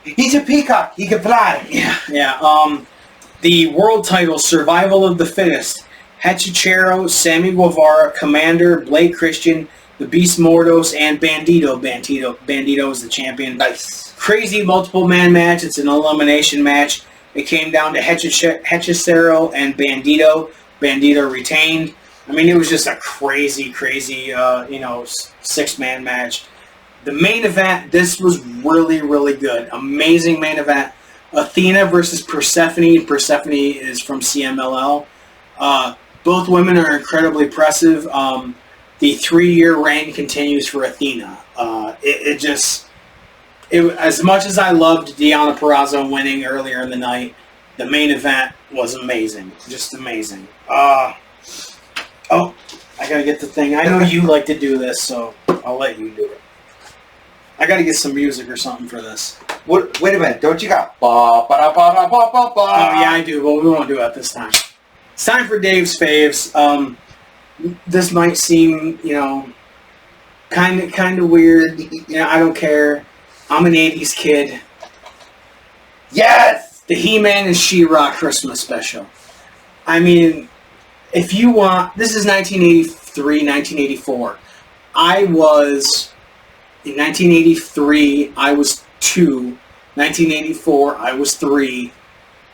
He's a peacock. He can fly. Yeah. The world title, Survival of the Fittest. Hechicero, Sammy Guevara, Commander, Blake Christian, the Beast Mortos, and Bandito. Bandito is the champion. Nice. Crazy multiple-man match. It's an elimination match. It came down to Hechicero and Bandito. Bandito retained. I mean, it was just a crazy, six-man match. The main event, this was really, really good. Amazing main event. Athena versus Persephone. Persephone is from CMLL. Both women are incredibly impressive. The 3-year reign continues for Athena. As much as I loved Deonna Purrazzo winning earlier in the night, the main event was amazing. Just amazing. I gotta get the thing. I know you like to do this, so I'll let you do it. I gotta get some music or something for this. Wait a minute, don't you got ba ba da ba da ba ba ba? Oh yeah, I do, but we won't do it this time. It's time for Dave's faves. This might seem, kind of weird. I don't care. I'm an 80s kid. Yes! The He-Man and She-Ra Christmas special. I mean, if you want... This is 1983, 1984. In 1983, I was 2. 1984, I was 3.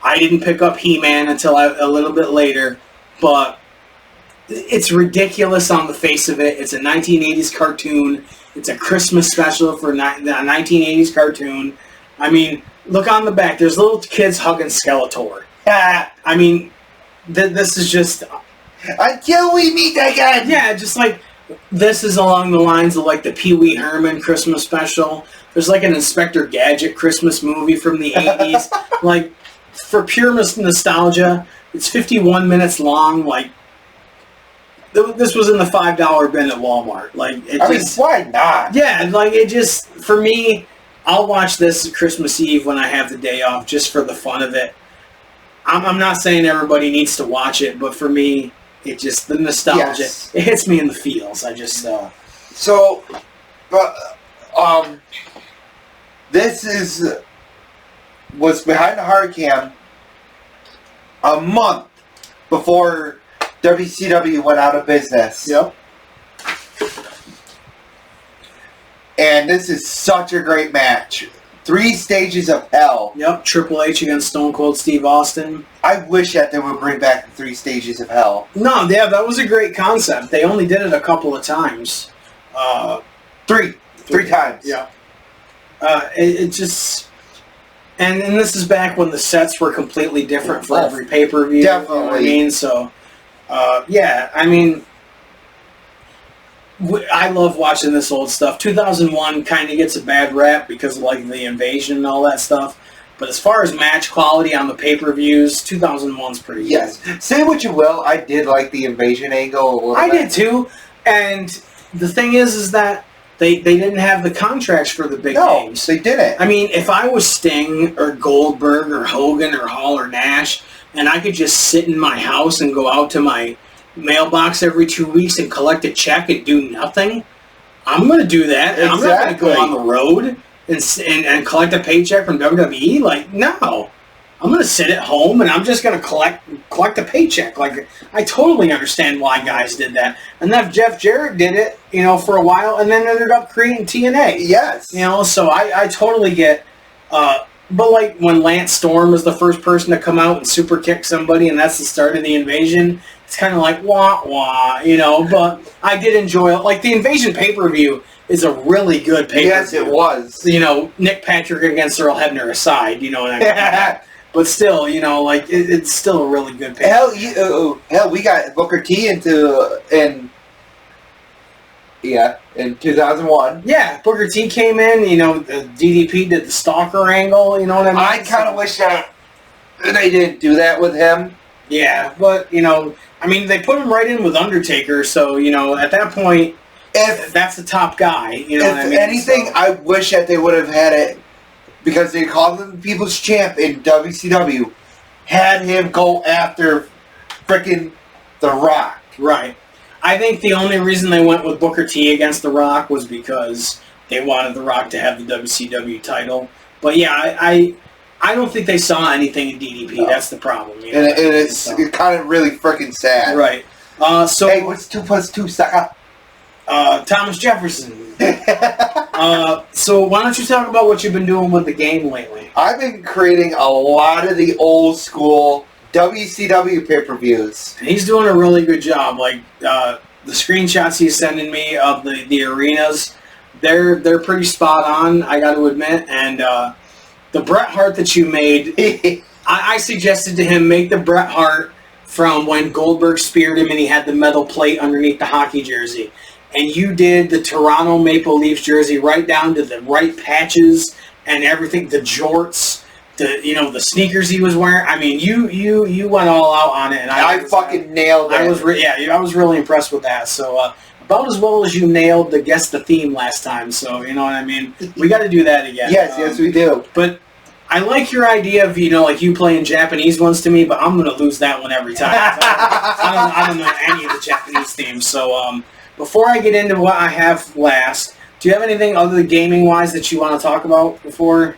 I didn't pick up He-Man until a little bit later, but it's ridiculous on the face of it. It's a 1980s cartoon. It's a Christmas special for a 1980s cartoon. I mean, look on the back. There's little kids hugging Skeletor. I mean, this is just... Until we meet again! Yeah, just like... This is along the lines of like the Pee Wee Herman Christmas special. There's like an Inspector Gadget Christmas movie from the 80s. Like, for pure nostalgia, it's 51 minutes long. Like, this was in the $5 bin at Walmart. Like, why not? Yeah, like it just, for me, I'll watch this Christmas Eve when I have the day off just for the fun of it. I'm not saying everybody needs to watch it, but for me, it just, the nostalgia, yes. It hits me in the feels. I just, this was behind the hard cam a month before WCW went out of business. Yep. And this is such a great match. 3 stages of hell. Yep, Triple H against Stone Cold Steve Austin. I wish that they would bring back the 3 stages of hell. No, yeah, that was a great concept. They only did it a couple of times. 3 times. Yeah. It just... And this is back when the sets were completely different for every pay-per-view. Definitely. You know what I mean? So, yeah, I mean, I love watching this old stuff. 2001 kind of gets a bad rap because of, like, the invasion and all that stuff. But as far as match quality on the pay-per-views, 2001's pretty good. Yes. Say what you will, I did like the invasion angle a little bit. I did too. And the thing is that they didn't have the contracts for the big names. They didn't. I mean, if I was Sting or Goldberg or Hogan or Hall or Nash, and I could just sit in my house and go out to my mailbox every 2 weeks and collect a check and do nothing, I'm going to do that. Exactly. I'm not going to go on the road and collect a paycheck from WWE. Like, no. I'm going to sit at home and I'm just going to collect a paycheck. Like, I totally understand why guys did that. And then Jeff Jarrett did it, you know, for a while and then ended up creating TNA. Yes. You know, so I totally get, but like when Lance Storm was the first person to come out and super kick somebody and that's the start of the invasion, it's kind of like wah wah, you know, but I did enjoy it. Like the Invasion pay-per-view is a really good pay-per-view. Yes, it was. You know, Nick Patrick against Earl Hebner aside, you know what I mean? But still, you know, like it's still a really good pay-per-view. Hell, we got Booker T in 2001. Yeah, Booker T came in, you know, the DDP did the stalker angle, you know what I mean? I kind of wish that they didn't do that with him. Yeah, but, you know, I mean, they put him right in with Undertaker, so, you know, at that point, that's the top guy, you know what I mean? If anything, I wish that they would have had it, because they called him the People's Champ in WCW, had him go after frickin' The Rock. Right. I think the only reason they went with Booker T against The Rock was because they wanted The Rock to have the WCW title. But yeah, I don't think they saw anything in DDP. No. That's the problem. You know? And it's kind of really frickin' sad. Right. So hey, what's 2 plus 2, sucker? Thomas Jefferson. So why don't you talk about what you've been doing with the game lately? I've been creating a lot of the old school WCW pay-per-views. And he's doing a really good job. Like the screenshots he's sending me of the arenas, they're pretty spot on, I got to admit. And the Bret Hart that you made, I suggested to him make the Bret Hart from when Goldberg speared him and he had the metal plate underneath the hockey jersey. And you did the Toronto Maple Leafs jersey right down to the right patches and everything, the jorts, the sneakers he was wearing. I mean, you went all out on it, and I fucking nailed it. I was really impressed with that. So about as well as you nailed the guess the theme last time. So you know what I mean. We got to do that again. Yes, we do. But I like your idea of like you playing Japanese ones to me, but I'm gonna lose that one every time. I don't know any of the Japanese themes. So before I get into what I have last, do you have anything other than gaming-wise that you want to talk about before?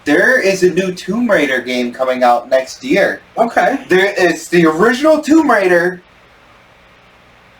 There is a new Tomb Raider game coming out next year. Okay. It's the original Tomb Raider,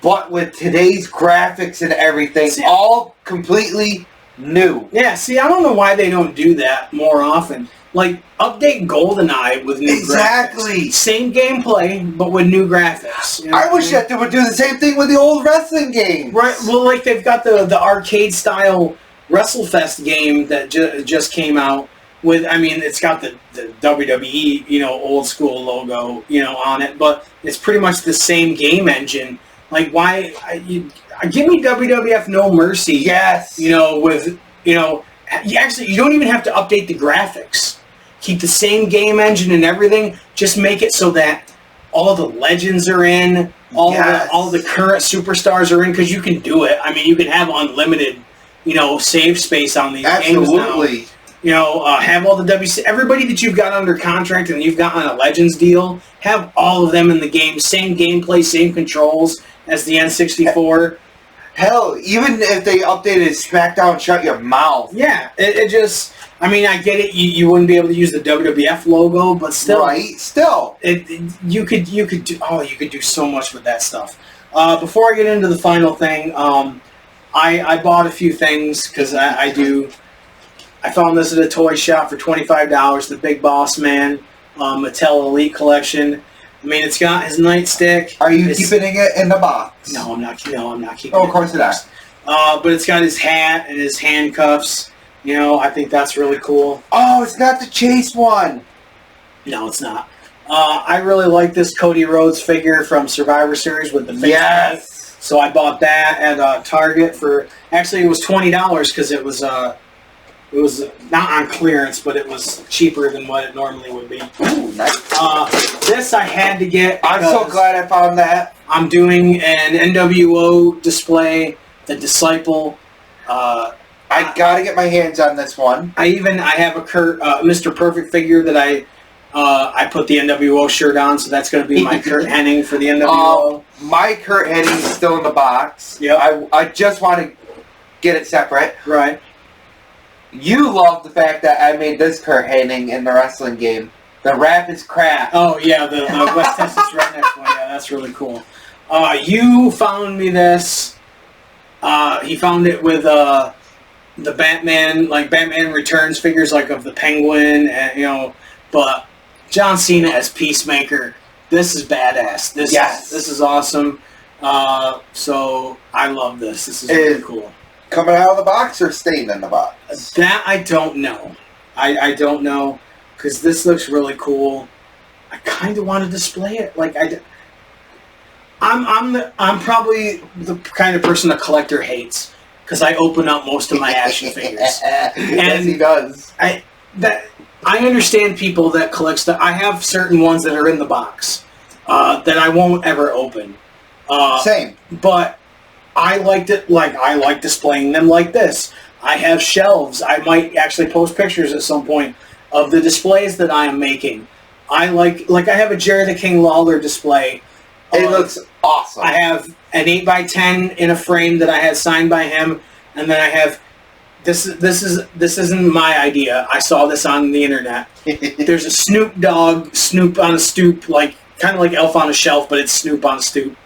but with today's graphics and everything, all completely new. Yeah, see, I don't know why they don't do that more often. Like, update GoldenEye with new graphics. Same gameplay, but with new graphics. You know I wish that they would do the same thing with the old wrestling games. Right, well, like they've got the arcade-style WrestleFest game that just came out with, I mean, it's got the WWE, old school logo, on it, but it's pretty much the same game engine. Like, why, give me WWF No Mercy. Yes. With, actually, you don't even have to update the graphics. Keep the same game engine and everything. Just make it so that all the legends are in, all the current superstars are in, because you can do it. I mean, you can have unlimited, save space on these games now. Have all the everybody that you've got under contract and you've got on a Legends deal, have all of them in the game. Same gameplay, same controls as the N64. Hell, even if they updated SmackDown, shut your mouth. Yeah, it just, I mean, I get it. You wouldn't be able to use the WWF logo, but still, right? Still, you could do so much with that stuff. Before I get into the final thing, I bought a few things because I found this at a toy shop for $25. The Big Boss Man Mattel Elite Collection. I mean, it's got his nightstick. Are you keeping it in the box? No, I'm not keeping it. Oh, of course it is. But it's got his hat and his handcuffs. You know, I think that's really cool. Oh, it's not the Chase one. No, it's not. I really like this Cody Rhodes figure from Survivor Series with the face paint. So I bought that at Target for, actually it was $20 because it was not on clearance, but it was cheaper than what it normally would be. Ooh, nice. This I had to get. I'm so glad I found that. I'm doing an NWO display, the Disciple. I gotta get my hands on this one. I have a Mr. Perfect figure that I put the NWO shirt on, so that's going to be my Kurt Hennig for the NWO. My Kurt Hennig is still in the box. Yeah. I just want to get it separate. Right. You love the fact that I made this Kurt Hennig in the wrestling game. The rap is crap. Oh, yeah, the West Texas Redneck one. Yeah, that's really cool. You found me this. He found it with the Batman, like Batman Returns figures, like of the Penguin, and, you know, but John Cena as Peacemaker. This is badass. This is awesome. So I love this. This is really cool. Coming out of the box or staying in the box? That I don't know. I don't know, because this looks really cool. I kind of want to display it. Like I'm probably the kind of person a collector hates, because I open up most of my action figures. Yes, he does. I understand people that collect stuff. I have certain ones that are in the box that I won't ever open. Same. But I liked it. Like, I like displaying them like this. I have shelves. I might actually post pictures at some point of the displays that I am making. I I have a Jerry the King Lawler display. It looks awesome. I have an 8x10 in a frame that I had signed by him, and then I have this isn't my idea. I saw this on the internet. There's a Snoop on a stoop, like kind of like Elf on a Shelf, but it's Snoop on a stoop.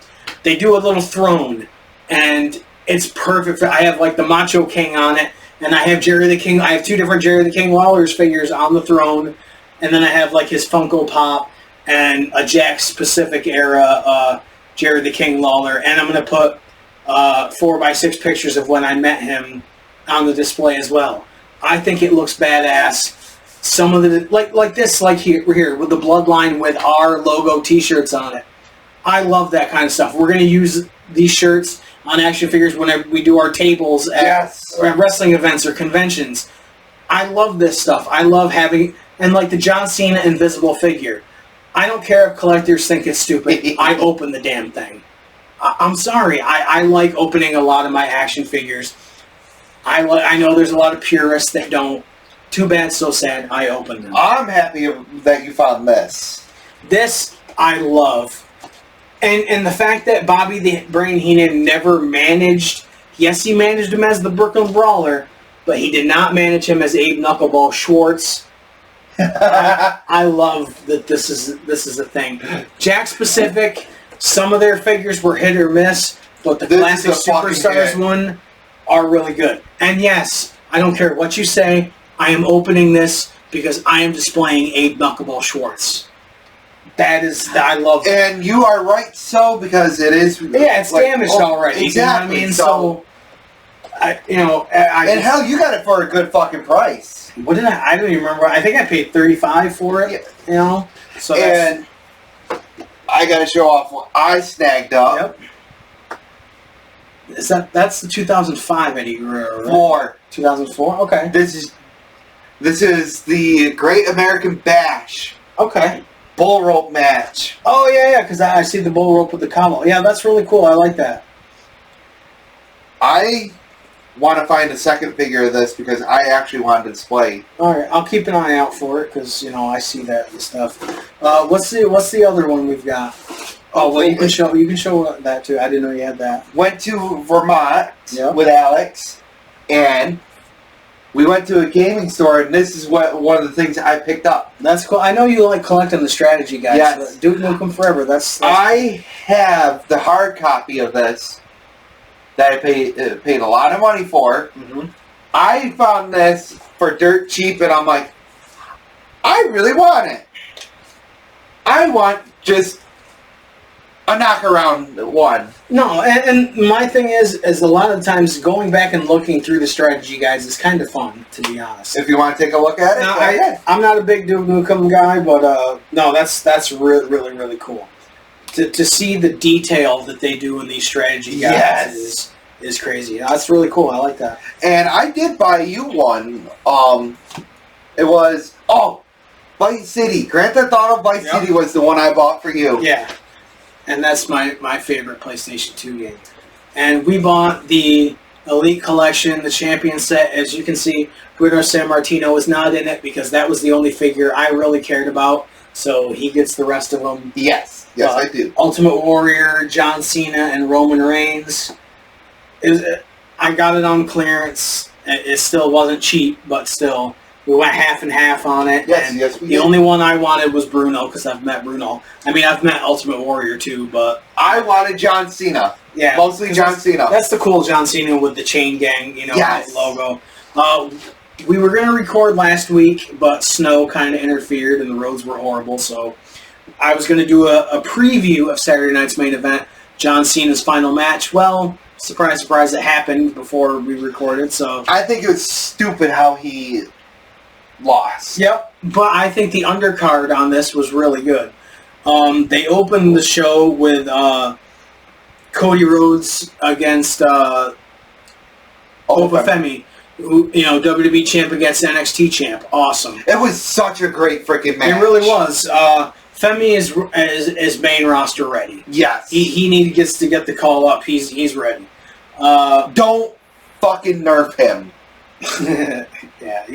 They do a little throne, and it's perfect. I have like the Macho King on it, and I have Jerry the King. I have two different Jerry the King Lawler's figures on the throne, and then I have like his Funko Pop and a Jakks Pacific era Jerry the King Lawler, and I'm going to put 4x6 pictures of when I met him on the display as well. I think it looks badass. Some of the like this, like here with the Bloodline with our logo T-shirts on it. I love that kind of stuff. We're going to use these shirts on action figures whenever we do our tables at wrestling events or conventions. I love this stuff. I love having, and like the John Cena invisible figure. I don't care if collectors think it's stupid. I open the damn thing. I'm sorry. I like opening a lot of my action figures. I know there's a lot of purists that don't. Too bad, so sad. I open them. I'm happy that you found this. This I love. And the fact that Bobby the Brain Heenan never managed... Yes, he managed him as the Brooklyn Brawler, but he did not manage him as Abe Knuckleball Schwartz. I love that this is a thing. Jakks Pacific, some of their figures were hit or miss, but the classic Superstars one are really good. And yes, I don't care what you say, I am opening this because I am displaying Abe Knuckleball Schwartz. I love it. And you are right, because it is... Yeah, it's damaged already. Exactly. You know what I mean? And hell, you got it for a good fucking price. What did I don't even remember. I think I paid $35 for it. You know? So and I got to show off what I snagged up. Yep. That's the 2005 Eddie Guerrero, right? 4. 2004? Okay. This is the Great American Bash. Okay. Bull rope match. Oh, yeah, because I see the bull rope with the cowbell. Yeah, that's really cool. I like that. I want to find a second figure of this because I actually want to display. All right, I'll keep an eye out for it because I see that stuff. What's the other one we've got? Oh, well, you can show that too. I didn't know you had that. Went to Vermont with Alex, and we went to a gaming store, and this is one of the things I picked up. That's cool. I know you like collecting the strategy guys. Yes. Duke Nukem Forever. That's I have the hard copy of this that I paid a lot of money for. Mm-hmm. I found this for dirt cheap, and I'm like, I really want it. I a knockaround one. No, and my thing is a lot of times going back and looking through the strategy guides is kind of fun, to be honest. If you want to take a look at it, now, go ahead. I'm not a big Duke Nukem guy, but no, that's really, really cool. To see the detail that they do in these strategy guides is crazy. That's really cool. I like that. And I did buy you one. It was, Vice City. Grand Theft Auto Vice City was the one I bought for you. Yeah. And that's my favorite PlayStation 2 game. And we bought the Elite Collection, the Champion set. As you can see, Bruno Sammartino is not in it because that was the only figure I really cared about. So he gets the rest of them. Yes, I do. Ultimate Warrior, John Cena, and Roman Reigns. I got it on clearance. It still wasn't cheap, but still. We went half and half on it. Yes, we did. The only one I wanted was Bruno, because I've met Bruno. I mean, I've met Ultimate Warrior too, but... I wanted John Cena. Yeah. Mostly John Cena. That's the cool John Cena with the chain gang, logo. We were going to record last week, but snow kind of interfered and the roads were horrible, so I was going to do a preview of Saturday night's main event, John Cena's final match. Well, surprise, surprise, it happened before we recorded, so... I think it was stupid how he lost. Yep, but I think the undercard on this was really good. They opened the show with Cody Rhodes against Opa Femi, who, WWE champ against NXT champ. Awesome. It was such a great freaking match. It really was. Femi is main roster ready. Yes. He gets to get the call up. He's ready. Don't fucking nerf him. Yeah,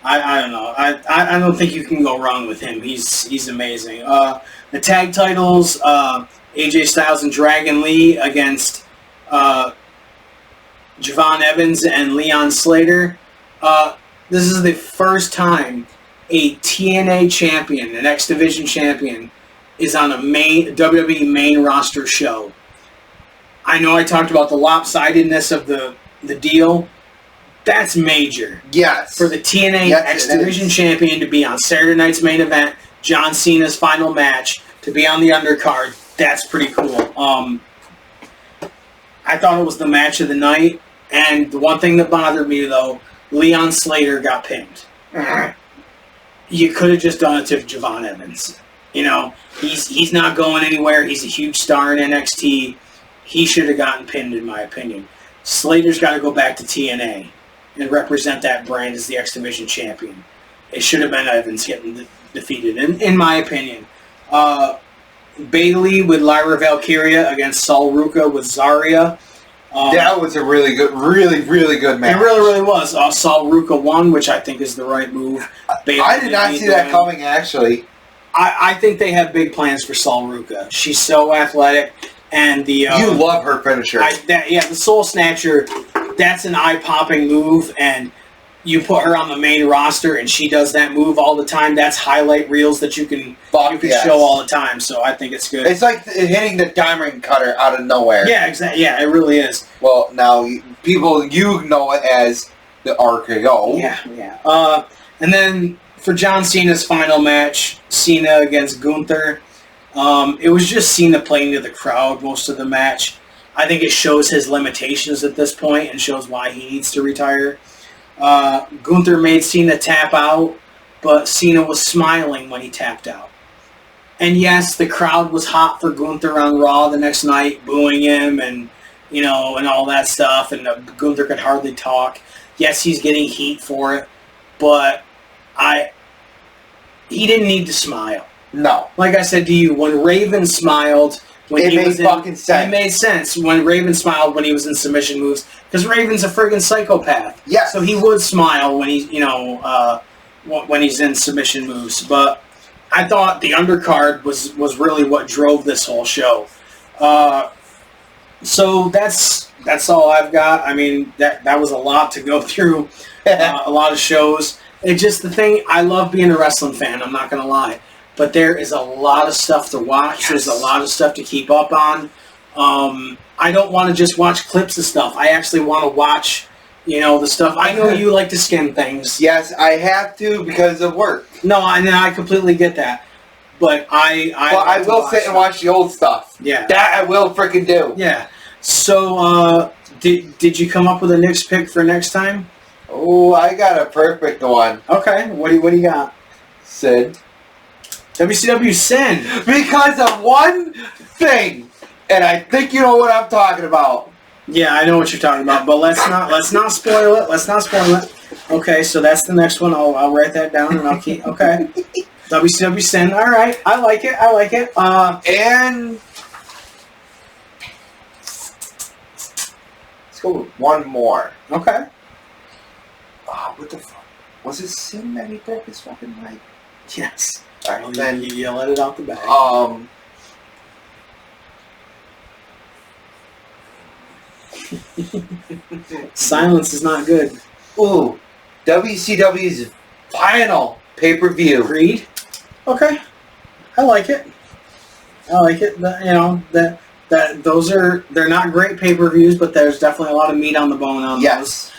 I don't know. I don't think you can go wrong with him. He's amazing. The tag titles, AJ Styles and Dragon Lee against Javon Evans and Leon Slater. This is the first time a TNA champion, an X Division champion, is on a WWE main roster show. I know I talked about the lopsidedness of the deal. That's major. Yes. For the TNA X Division champion to be on Saturday night's main event, John Cena's final match, to be on the undercard, that's pretty cool. I thought it was the match of the night, and the one thing that bothered me, though, Leon Slater got pinned. You could have just done it to Javon Evans. He's not going anywhere. He's a huge star in NXT. He should have gotten pinned, in my opinion. Slater's got to go back to TNA and represent that brand as the X Division champion. It should have been Evans getting defeated, in my opinion. Bayley with Lyra Valkyria against Sol Ruca with Zarya. That was a really good match. It really was. Sol Ruca won, which I think is the right move. Bayley I did not see that coming, actually. I think they have big plans for Sol Ruca. She's so athletic. And the you love her finisher. The Soul Snatcher, that's an eye-popping move, and you put her on the main roster, and she does that move all the time. That's highlight reels that you can show all the time. So I think it's good. It's like hitting the diamond cutter out of nowhere. Yeah, exactly. Yeah, it really is. Well, now people know it as the RKO. Yeah. And then for John Cena's final match, Cena against Gunther. It was just Cena playing to the crowd most of the match. I think it shows his limitations at this point and shows why he needs to retire. Gunther made Cena tap out, but Cena was smiling when he tapped out. And yes, the crowd was hot for Gunther on Raw the next night, booing him and all that stuff, and Gunther could hardly talk. Yes, he's getting heat for it, but he didn't need to smile. No. Like I said to you, when Raven smiled... It made sense. When Raven smiled when he was in submission moves. Because Raven's a friggin' psychopath. Yes. So he would smile when he's, when he's in submission moves. But I thought the undercard was really what drove this whole show. So that's all I've got. I mean, that was a lot to go through. A lot of shows. It's just the thing, I love being a wrestling fan, I'm not going to lie. But there is a lot of stuff to watch. Yes. There's a lot of stuff to keep up on. I don't want to just watch clips of stuff. I actually want to watch, the stuff. I know you like to skim things. Yes, I have to because of work. No, I completely get that. But I will sit and watch the old stuff. Yeah. That I will freaking do. Yeah. So, did you come up with a Knicks pick for next time? Oh, I got a perfect one. Okay. What do you got? Sid. WCW Sin. Because of one thing, and I think you know what I'm talking about. Yeah, I know what you're talking about, but let's not spoil it. Let's not spoil it. Okay, so that's the next one. I'll write that down and I'll keep. Okay. WCW Sin. All right. I like it. And let's go with one more. Okay. What the fuck? Was it Sin that he broke his fucking leg? Yes. All right, then you let it out the bag. Silence is not good. Ooh, WCW's final pay-per-view. Agreed. Okay. I like it. They're not great pay-per-views, but there's definitely a lot of meat on the bone on those.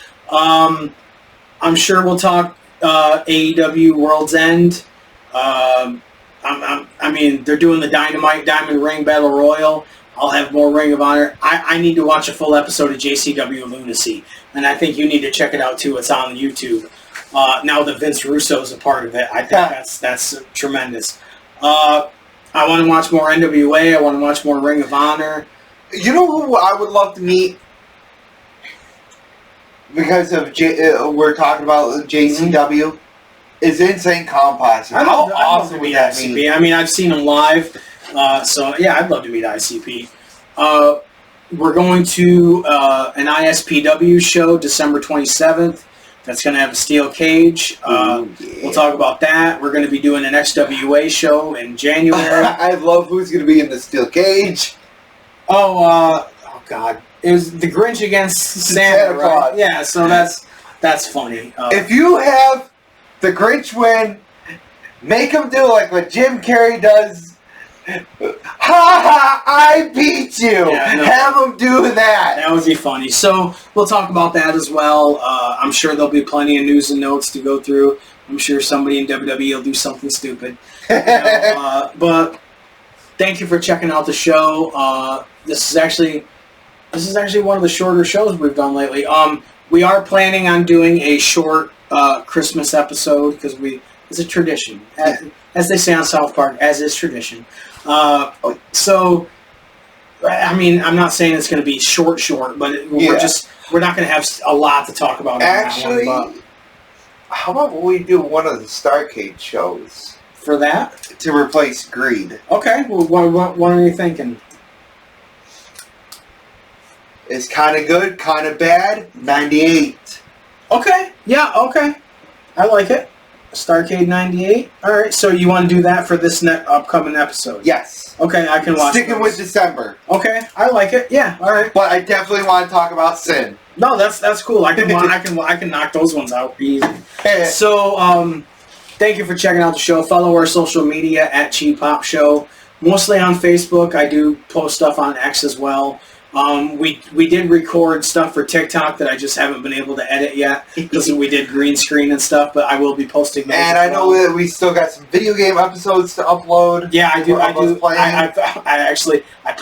I'm sure we'll talk AEW World's End. I mean, they're doing the Dynamite Diamond Ring Battle Royal. I'll have more Ring of Honor. I need to watch a full episode of JCW Lunacy, and I think you need to check it out too. It's on YouTube. Now that Vince Russo is a part of it, I think that's tremendous. I want to watch more NWA. I want to watch more Ring of Honor. You know who I would love to meet? Because of we're talking about JCW. Is Insane Clown Posse. How awesome would that be? I mean, I've seen them live, so yeah, I'd love to meet ICP. We're going to an ISPW show December 27th. That's going to have a steel cage. We'll talk about that. We're going to be doing an XWA show in January. I love who's going to be in the steel cage. Oh God. It was the Grinch against Santa, right? Yeah, so that's funny. If you have the Grinch win, make him do like what Jim Carrey does. Ha ha! I beat you. Yeah, no, have him do that. That would be funny. So we'll talk about that as well. I'm sure there'll be plenty of news and notes to go through. I'm sure somebody in WWE will do something stupid. But thank you for checking out the show. This is actually one of the shorter shows we've done lately. We are planning on doing a short Christmas episode because it's a tradition, as they say on South Park, as is tradition. So, I mean, I'm not saying it's going to be short, but we're not going to have a lot to talk about. Actually, how about we do one of the Starcade shows for that to replace Greed? Okay, well, what are you thinking? It's kind of good, kind of bad. 98. Okay. Yeah. Okay. I like it. Starcade 98. All right. So you want to do that for this upcoming episode? Yes. Okay. I can watch. Sticking with December. Okay. I like it. Yeah. All right. But I definitely want to talk about Sin. No, that's cool. I can knock those ones out easy. So thank you for checking out the show. Follow our social media at Cheap Pop Show. Mostly on Facebook. I do post stuff on X as well. We did record stuff for TikTok that I just haven't been able to edit yet because we did green screen and stuff, but I will be posting those. And I know that we still got some video game episodes to upload. Yeah, I do. I put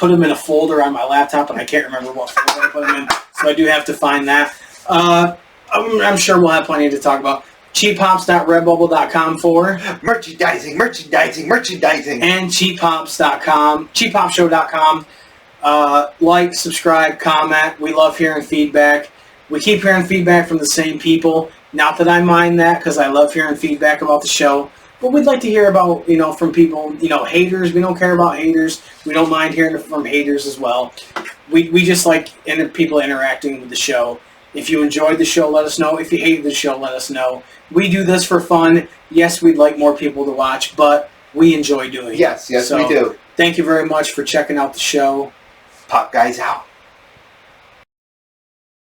them in a folder on my laptop, and I can't remember what folder I put them in, so I do have to find that. I'm sure we'll have plenty to talk about. cheaphops.redbubble.com for merchandising, and cheaphops.com, cheaphopshow.com. Like, subscribe, comment. We love hearing feedback. We keep hearing feedback from the same people. Not that I mind that, because I love hearing feedback about the show. But we'd like to hear about, from people, haters. We don't care about haters. We don't mind hearing from haters as well. We just like people interacting with the show. If you enjoyed the show, let us know. If you hated the show, let us know. We do this for fun. Yes, we'd like more people to watch, but we enjoy doing it. Yes, we do. Thank you very much for checking out the show. Pop Guys out.